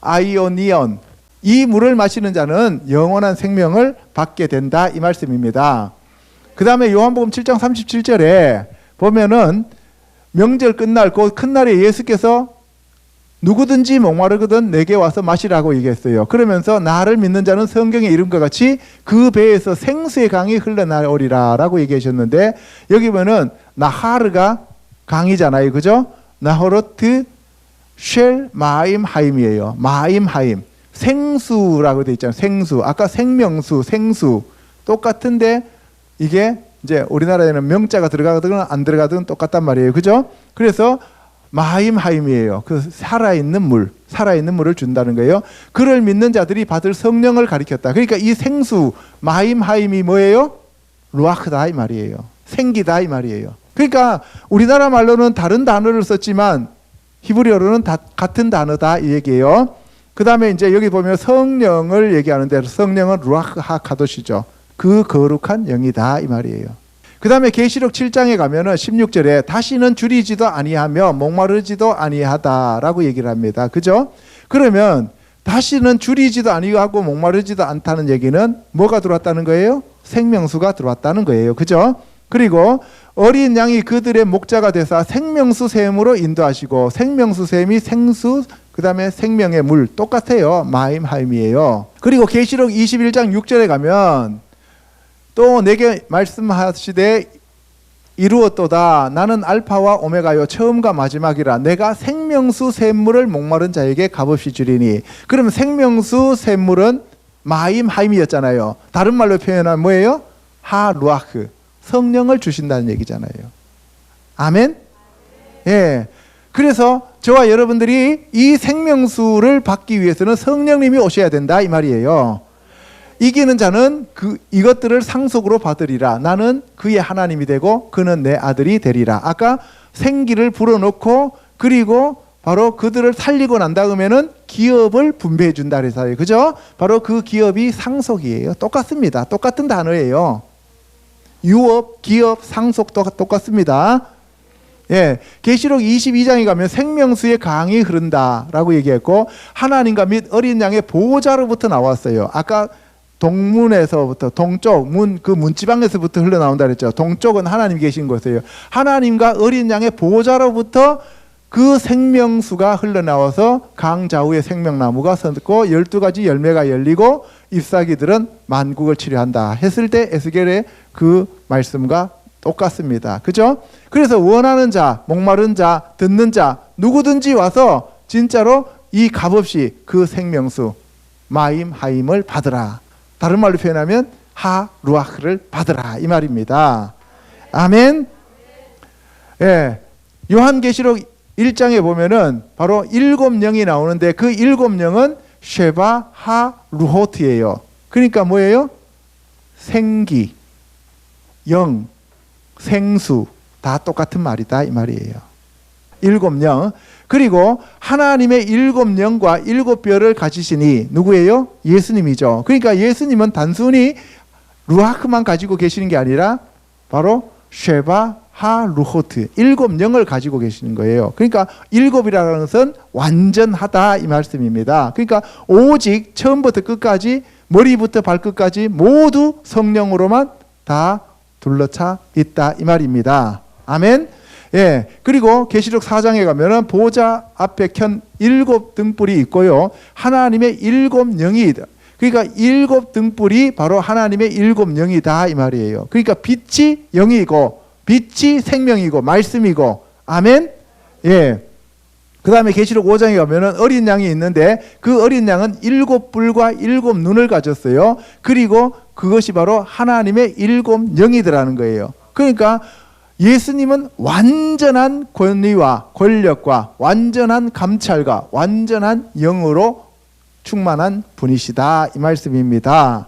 아이오니온, 이 물을 마시는 자는 영원한 생명을 받게 된다 이 말씀입니다. 그 다음에 요한복음 7장 37절에 보면은 명절 끝날 그 큰 날에 예수께서 누구든지 목마르거든 내게 와서 마시라고 얘기했어요. 그러면서 나를 믿는 자는 성경의 이름과 같이 그 배에서 생수의 강이 흘러나오리라 라고 얘기하셨는데 여기 보면은 나하르가 강이잖아요. 그죠? 나호르트 쉘 마임 하임이에요. 마임 하임. 생수라고 되어 있잖아요. 생수. 아까 생명수, 생수. 똑같은데 이게 이제 우리나라에는 명자가 들어가든 안 들어가든 똑같단 말이에요. 그죠? 그래서 마임 하임이에요. 그 살아있는 물, 살아있는 물을 준다는 거예요. 그를 믿는 자들이 받을 성령을 가리켰다. 그러니까 이 생수, 마임 하임이 뭐예요? 루아크다 이 말이에요. 생기다 이 말이에요. 그러니까 우리나라 말로는 다른 단어를 썼지만 히브리어로는 다 같은 단어다 이 얘기예요. 그 다음에 이제 여기 보면 성령을 얘기하는데 성령은 루아크 하카도시죠. 그 거룩한 영이다 이 말이에요. 그 다음에 계시록 7장에 가면은 16절에 다시는 줄이지도 아니하며 목마르지도 아니하다라고 얘기를 합니다. 그죠? 그러면 다시는 줄이지도 아니하고 목마르지도 않다는 얘기는 뭐가 들어왔다는 거예요? 생명수가 들어왔다는 거예요. 그죠? 그리고 어린 양이 그들의 목자가 되사 생명수 샘으로 인도하시고 생명수 샘이 생수 그 다음에 생명의 물 똑같아요. 마임 하임이에요. 그리고 계시록 21장 6절에 가면 또 내게 말씀하시되 이루었도다. 나는 알파와 오메가요 처음과 마지막이라. 내가 생명수 샘물을 목마른 자에게 값없이 주리니. 그러면 생명수 샘물은 마임 하임이었잖아요. 다른 말로 표현하면 뭐예요? 하루아흐. 성령을 주신다는 얘기잖아요. 아멘? 예. 그래서 저와 여러분들이 이 생명수를 받기 위해서는 성령님이 오셔야 된다 이 말이에요. 이기는 자는 이것들을 상속으로 받으리라. 나는 그의 하나님이 되고 그는 내 아들이 되리라. 아까 생기를 불어넣고 그리고 바로 그들을 살리고 난 다음에는 기업을 분배해 준다 그래서요. 그죠? 바로 그 기업이 상속이에요. 똑같습니다. 똑같은 단어예요. 유업, 기업, 상속도 똑같습니다. 예, 계시록 22장에 가면 생명수의 강이 흐른다라고 얘기했고 하나님과 및 어린 양의 보호자로부터 나왔어요. 아까 동문에서부터 동쪽 그 문지방에서부터 흘러나온다 그랬죠. 동쪽은 하나님 계신 곳이에요. 하나님과 어린 양의 보호자로부터 그 생명수가 흘러나와서 강 좌우에 생명나무가 섰고 12가지 열매가 열리고 잎사귀들은 만국을 치료한다 했을 때 에스겔의 그 말씀과 똑같습니다. 그죠? 그래서 원하는 자, 목마른 자, 듣는 자 누구든지 와서 진짜로 이 값없이 그 생명수 마임 하임을 받으라. 다른 말로 표현하면 하 루아흐를 받으라 이 말입니다. 아멘. 예, 요한계시록 1장에 보면은 바로 7영이 나오는데 그 7영은 쉐바 하 루호트예요. 그러니까 뭐예요? 생기, 영, 생수 다 똑같은 말이다 이 말이에요. 7영. 그리고 하나님의 7영과 7뼈를 가지시니 누구예요? 예수님이죠. 그러니까 예수님은 단순히 루아크만 가지고 계시는 게 아니라 바로 쉐바 하 루호트 7영을 가지고 계시는 거예요. 그러니까 7이라는 것은 완전하다 이 말씀입니다. 그러니까 오직 처음부터 끝까지 머리부터 발끝까지 모두 성령으로만 다 둘러차 있다 이 말입니다. 아멘. 예. 그리고 계시록 4장에 가면은 보좌 앞에 켠 7등불이 있고요. 하나님의 7영이 그러니까 7등불이 바로 하나님의 7영이다 이 말이에요. 그러니까 빛이 영이고 빛이 생명이고 말씀이고 아멘. 예. 그다음에 계시록 5장에 가면은 어린 양이 있는데 그 어린 양은 7뿔과 7눈을 가졌어요. 그리고 그것이 바로 하나님의 7영이더라는 거예요. 그러니까 예수님은 완전한 권위와 권력과 완전한 감찰과 완전한 영으로 충만한 분이시다 이 말씀입니다.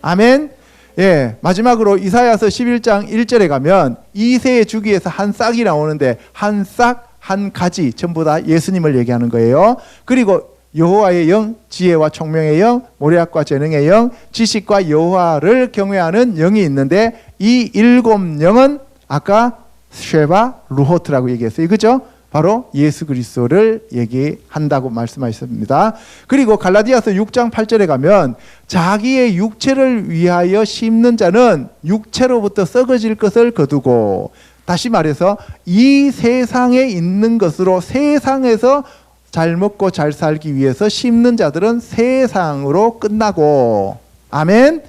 아멘. 예, 마지막으로 이사야서 11장 1절에 가면 이새의 주기에서 한 싹이 나오는데 한 싹, 한 가지 전부 다 예수님을 얘기하는 거예요. 그리고 여호와의 영, 지혜와 총명의 영, 모략과 재능의 영, 지식과 여호와를 경외하는 영이 있는데 이 7영은 아까 쉐바 루호트라고 얘기했어요. 그죠? 바로 예수 그리스도를 얘기한다고 말씀하셨습니다. 그리고 갈라디아서 6장 8절에 가면 자기의 육체를 위하여 심는 자는 육체로부터 썩어질 것을 거두고, 다시 말해서 이 세상에 있는 것으로 세상에서 잘 먹고 잘 살기 위해서 심는 자들은 세상으로 끝나고, 아멘.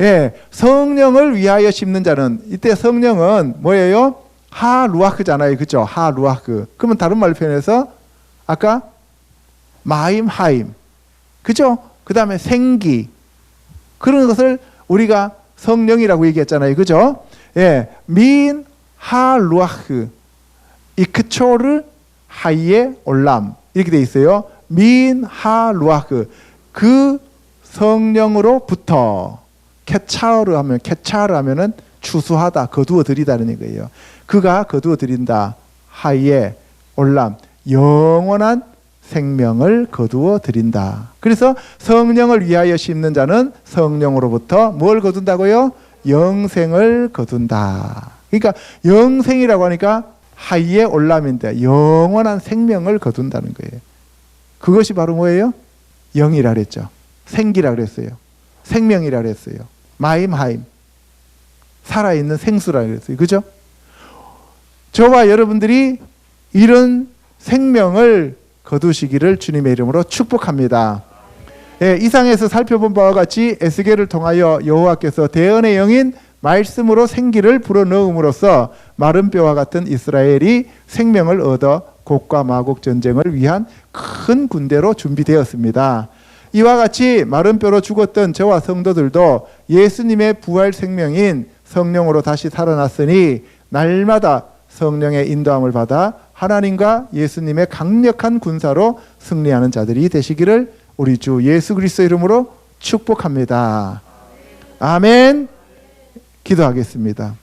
예, 성령을 위하여 심는 자는, 이때 성령은 뭐예요? 하 루아크잖아요. 그죠? 하 루아크. 그러면 다른 말로 표현해서 아까 마임 하임. 그죠? 그 다음에 생기. 그런 것을 우리가 성령이라고 얘기했잖아요. 그죠? 예. 민 하 루아크. 이크초르 하이에 올람. 이렇게 돼 있어요. 민 하 루아크. 그 성령으로부터 케차르 하면은 추수하다, 거두어 들이다는 거예요. 그가 거두어 들인다. 하이에 올람, 영원한 생명을 거두어 들인다. 그래서 성령을 위하여 심는 자는 성령으로부터 뭘 거둔다고요? 영생을 거둔다. 그러니까 영생이라고 하니까 하이에 올람인데 영원한 생명을 거둔다는 거예요. 그것이 바로 뭐예요? 영이라 그랬죠. 생기라 그랬어요. 생명이라 그랬어요. 마임 하임. 살아있는 생수라 그랬어요. 그죠? 저와 여러분들이 이런 생명을 거두시기를 주님의 이름으로 축복합니다. 예, 이상에서 살펴본 바와 같이 에스겔을 통하여 여호와께서 대언의 영인 말씀으로 생기를 불어넣음으로써 마른 뼈와 같은 이스라엘이 생명을 얻어 곡과 마곡 전쟁을 위한 큰 군대로 준비되었습니다. 이와 같이 마른 뼈로 죽었던 저와 성도들도 예수님의 부활 생명인 성령으로 다시 살아났으니 날마다 성령의 인도함을 받아 하나님과 예수님의 강력한 군사로 승리하는 자들이 되시기를 우리 주 예수 그리스도 이름으로 축복합니다. 아멘. 기도하겠습니다.